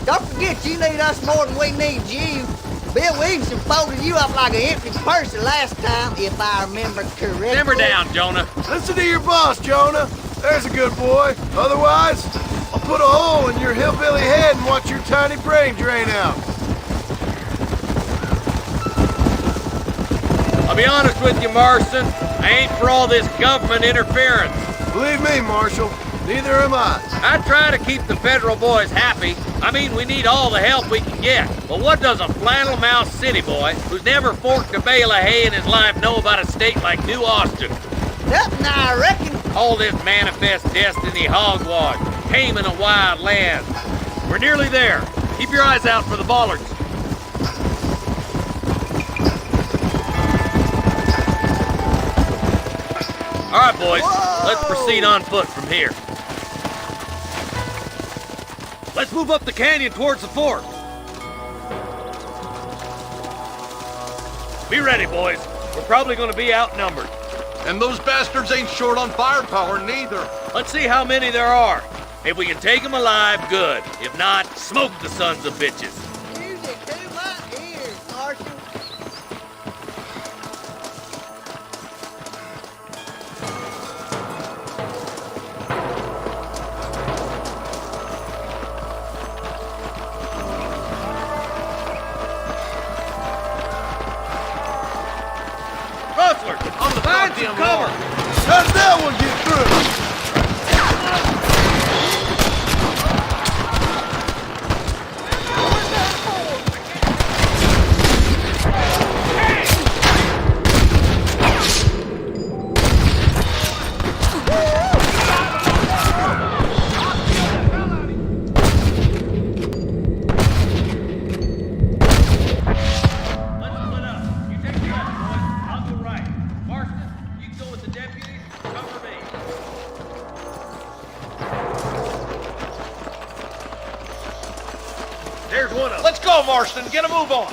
B: Don't forget you need us more than we need you. Bill Williamson folded you up like an empty purse last time, if I remember correctly.
M: Simmer down, Jonah.
F: Listen to your boss, Jonah. There's a good boy. Otherwise, I'll put a hole in your hillbilly head and watch your tiny brain drain out.
M: I'll be honest with you, Marston. I ain't for all this government interference.
F: Believe me, Marshal, neither am I.
M: I try to keep the federal boys happy. I mean, we need all the help we can get. But what does a flannel-mouthed city boy who's never forked a bale of hay in his life know about a state like New Austin?
B: Nothing, I reckon.
M: All this manifest destiny hogwash, taming a wild land. We're nearly there. Keep your eyes out for the Ballards. All right, boys. Let's proceed on foot from here. Let's move up the canyon towards the fort. Be ready, boys. We're probably going to be outnumbered.
P: And those bastards ain't short on firepower, neither.
M: Let's see how many there are. If we can take them alive, good. If not, smoke the sons of bitches.
B: Music to my ears, Marshal.
M: Rustler, on the find some cover.
F: How'd that one get through?
M: There's one of them.
K: Let's go, Marston. Get a move on.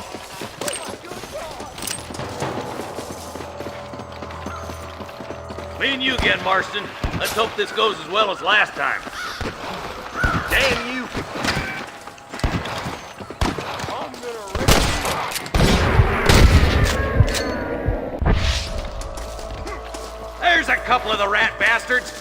M: Me and you again, Marston. Let's hope this goes as well as last time.
K: Damn you.
M: There's a couple of the rat bastards.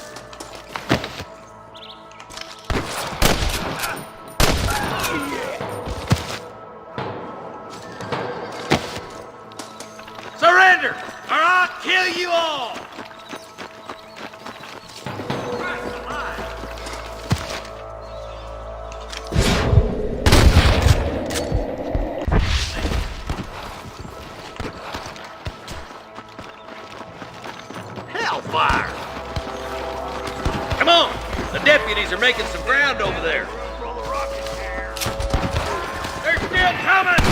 K: kill you all!
M: Hellfire! Come on! The deputies are making some ground over there. They're still coming!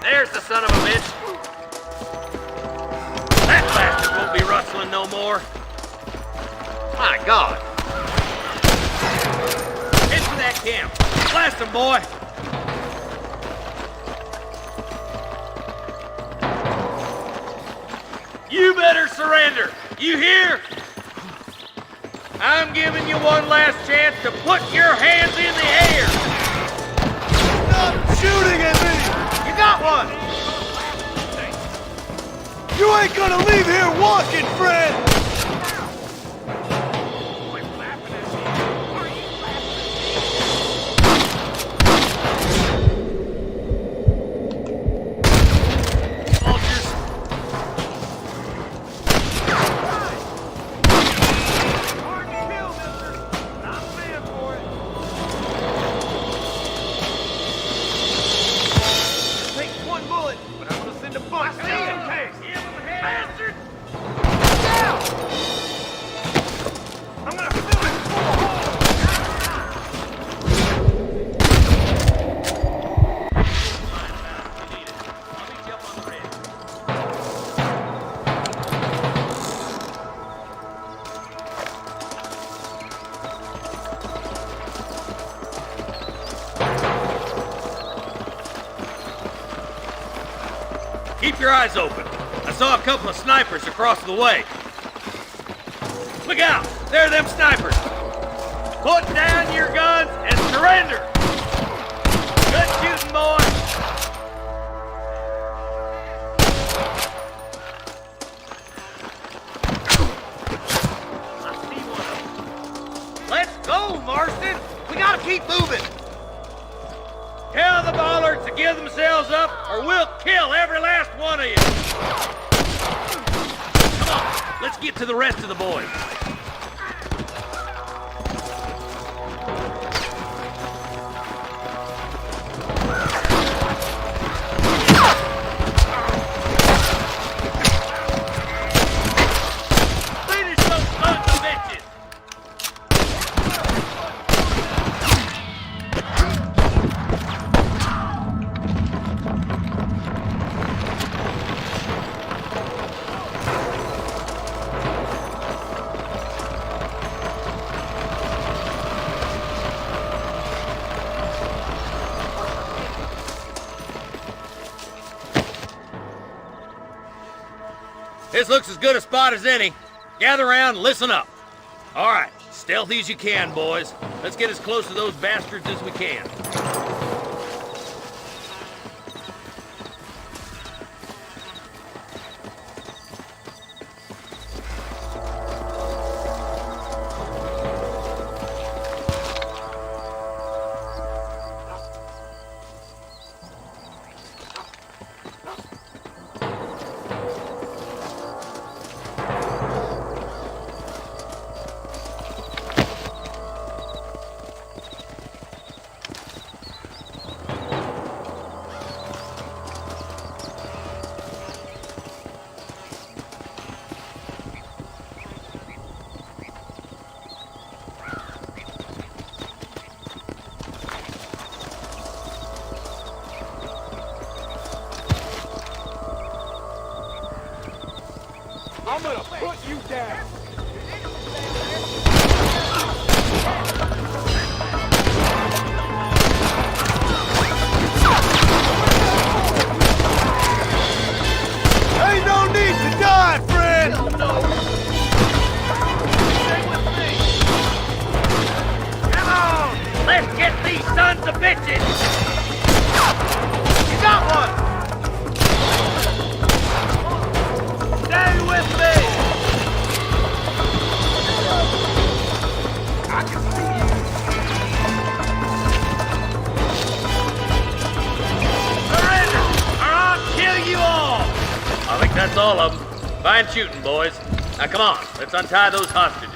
M: There's the son of a bitch. That bastard won't be rustling no more. My God. Head for that camp. Blast him, boy. You better surrender. You hear? I'm giving you one last chance to put your hands in the air.
O: Stop shooting at me!
M: You got one.
O: You ain't gonna leave here walking, friend!
M: Keep your eyes open. I saw a couple of snipers across the way. Look out! There are them snipers! Put down your guns and surrender! Good shooting, boys! I see one of them. Let's go, Marston! We gotta keep moving! Tell the bollards to give themselves up, or we'll kill every last one of you! Come on, let's get to the rest of the boys. Finish those sons of bitches! This looks as good a spot as any. Gather around and listen up. All right, stealthy as you can, boys. Let's get as close to those bastards as we can.
O: I'm gonna put you down! Ain't no need to die, friend!
M: Come on! Let's get these sons of bitches! You got one! Stay with me! I can see you! Fine shooting, boys. Now come on, let's untie those hostages.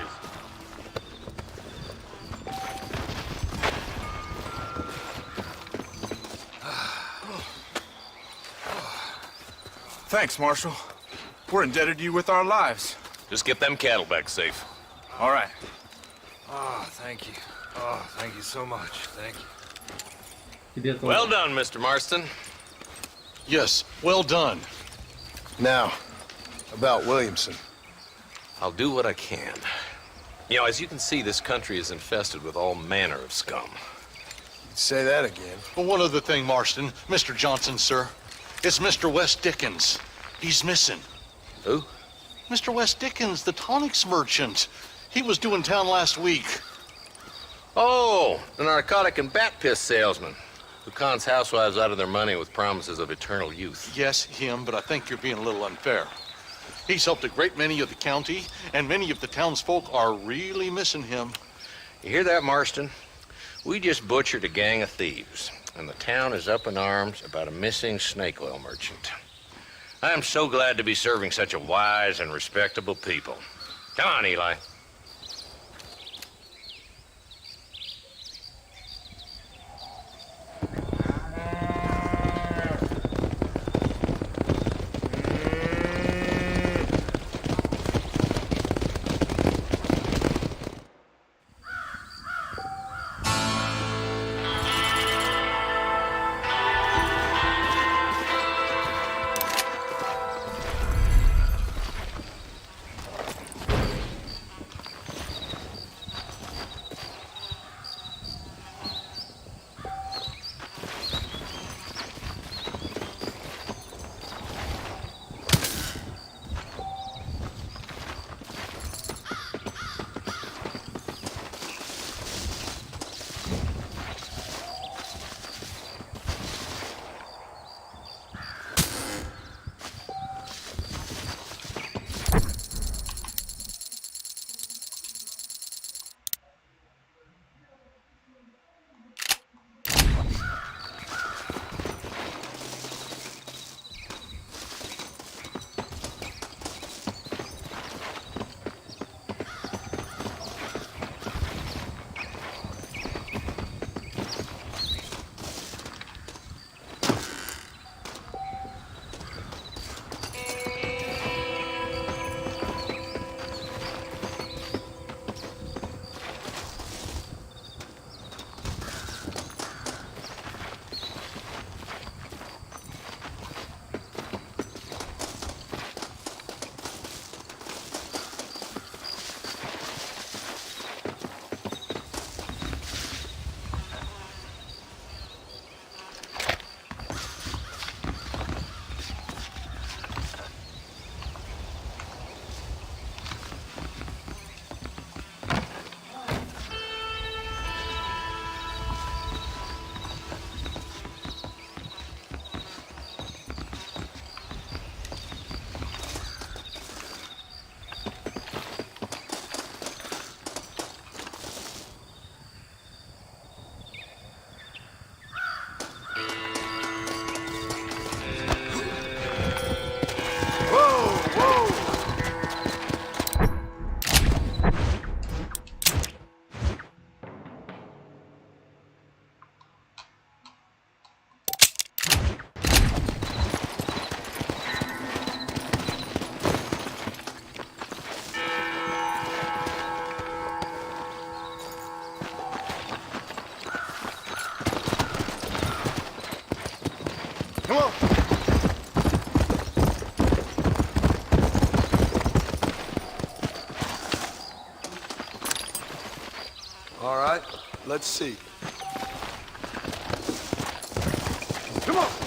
Q: Thanks, Marshal. We're indebted to you with our lives.
N: Just get them cattle back safe.
Q: All right.
D: Oh, thank you. Oh, thank you so much. Thank you.
N: Well done, Mr. Marston.
P: Yes, well done.
F: Now, about Williamson.
N: I'll do what I can. You know, as you can see, this country is infested with all manner of scum.
F: Say that again.
P: Well, one other thing, Marston. Mr. Johnson, sir. It's Mr. Wes Dickens. He's missing.
N: Who?
P: Mr. Wes Dickens, the tonics merchant. He was due in town last week.
N: Oh, the narcotic and bat piss salesman who cons housewives out of their money with promises of eternal youth.
P: Yes, him, but I think you're being a little unfair. He's helped a great many of the county, and many of the townsfolk are really missing him.
N: You hear that, Marston? We just butchered a gang of thieves, and the town is up in arms about a missing snake oil merchant. I am so glad to be serving such a wise and respectable people. Come on, Eli.
F: All right, let's see. Come on!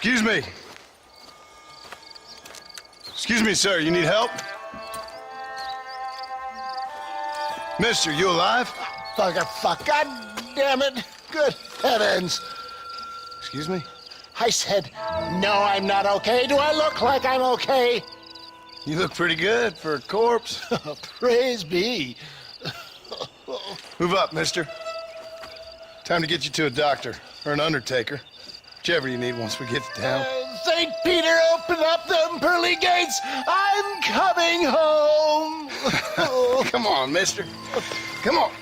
F: Excuse me. Excuse me, sir. You need help? Mister, you alive?
O: Fuck. God damn it. Good heavens.
F: Excuse me?
O: I said, no, I'm not okay. Do I look like I'm okay?
F: You look pretty good for a corpse.
O: Praise be.
F: Move up, mister. Time to get you to a doctor or an undertaker. Whichever you need once we get to town.
O: St. Peter, open up them pearly gates. I'm coming home.
F: Come on, mister. Come on.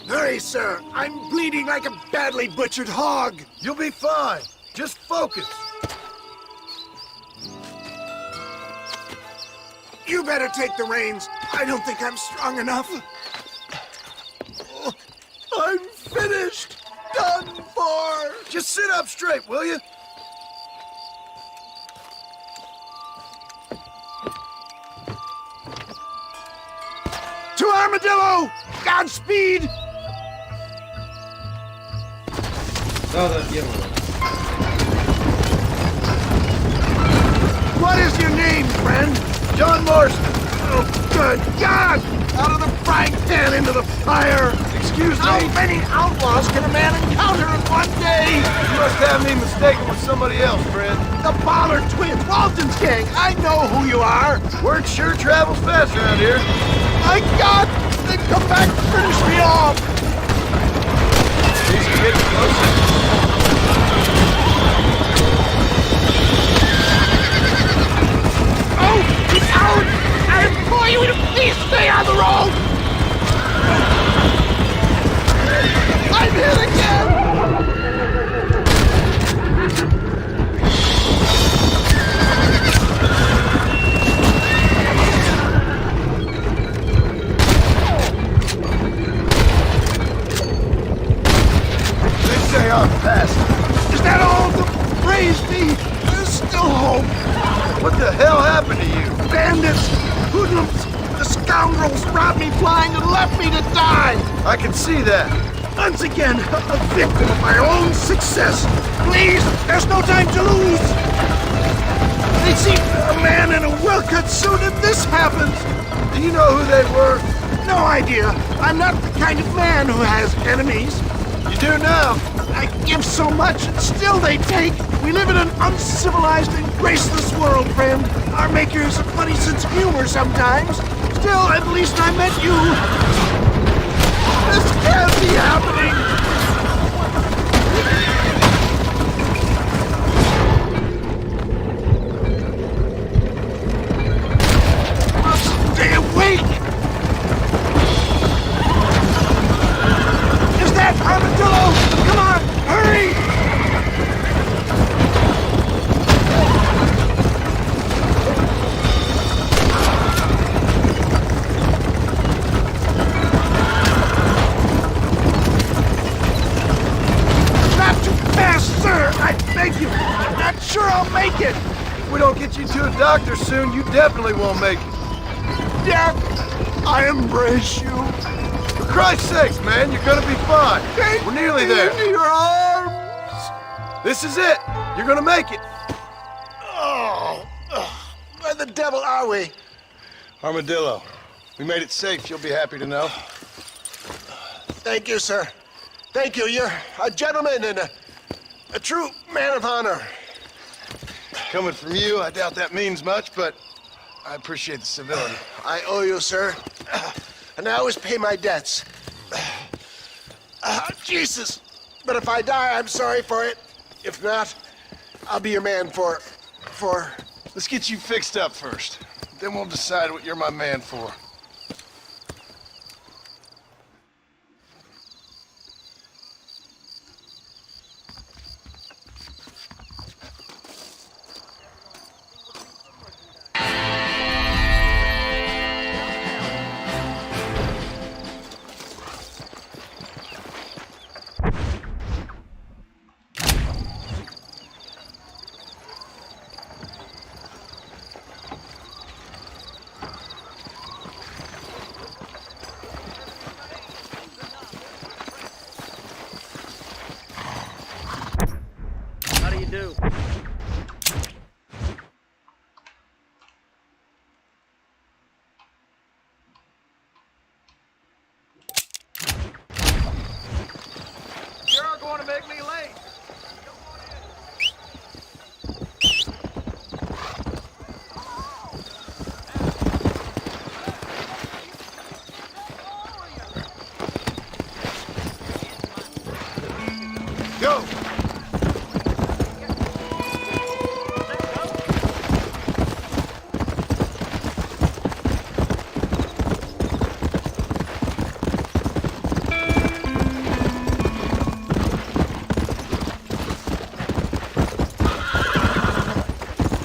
O: Hurry, sir. I'm bleeding like a badly butchered hog.
F: You'll be fine. Just focus.
O: You better take the reins. I don't think I'm strong enough. I'm finished. Done for.
F: Just sit up straight, will you?
O: To Armadillo! Godspeed! What is your name, friend?
F: John Marston.
O: Oh, good God! Out of the frying pan into the fire!
F: Excuse me.
O: How many outlaws can a man encounter in one day?
F: You must have me mistaken with somebody else, friend.
O: The Ballard twins, Walton's gang. I know who you are.
F: Word sure travels fast around here.
O: My God! They come back to finish me off!
F: He's getting closer.
O: Oh, he's out! I implore you to please stay on the road! I'm hit again!
F: They say I'm past.
O: Is that all? Praise be! There's still hope!
F: What the hell happened to you?
O: Bandits! Hoodlums! The scoundrels robbed me blind and left me to die!
F: I can see that.
O: Once again, a victim of my own success! Please, there's no time to lose! They see a man in a well-cut suit and this happens!
F: Do you know who they were?
O: No idea. I'm not the kind of man who has enemies.
F: You do now.
O: I give so much and still they take. We live in an uncivilized and graceless world, friend. Our maker has a funny sense of humor sometimes. Still, at least I met you. This can't be happening. Stay awake! Is that Armadillo? Come on, hurry! Not too fast, sir! I beg you! I'm not sure I'll make it!
F: If we don't get you to a doctor soon, you definitely won't make it.
O: Death, I embrace you.
F: For Christ's sakes, man, you're gonna be fine. We're nearly there.
O: In your arms.
F: This is it. You're gonna make it.
O: Oh, where the devil are we?
F: Armadillo, we made it safe. You'll be happy to know.
O: Thank you, sir. Thank you. You're a gentleman and a true man of honor.
F: Coming from you, I doubt that means much, but I appreciate the civility.
O: I owe you, sir. And I always pay my debts. Jesus. But if I die, I'm sorry for it. If not, I'll be your man for...
F: Let's get you fixed up first. Then we'll decide what you're my man for.
K: do. You're going to make me late.
F: Go!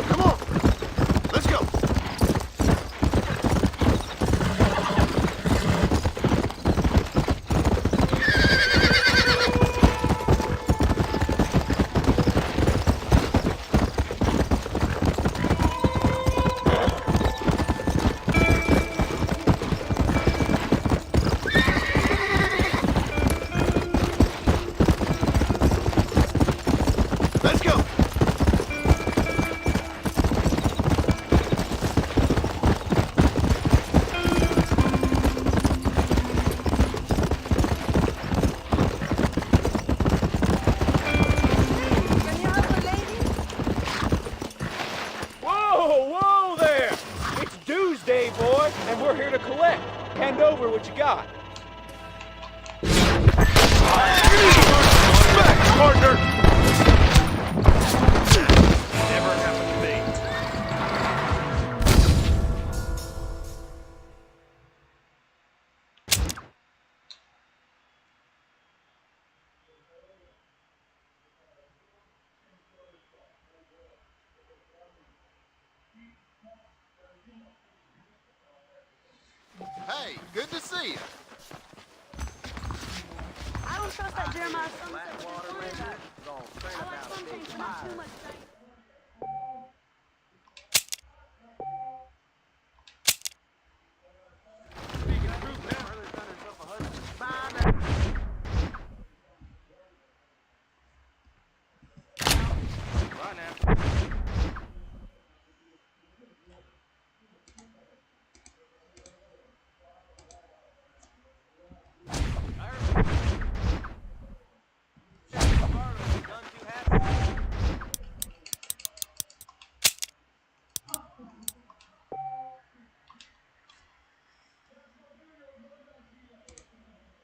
F: Come on! Let's go! Let's go!
M: Whoa, whoa there! It's dues day, boy, and we're here to collect. Hand over what you got.
F: Back, partner!
M: Never happened to me.
F: Hey, good to see you.
J: I don't trust that Jeremiah son. I like some things, but not too much.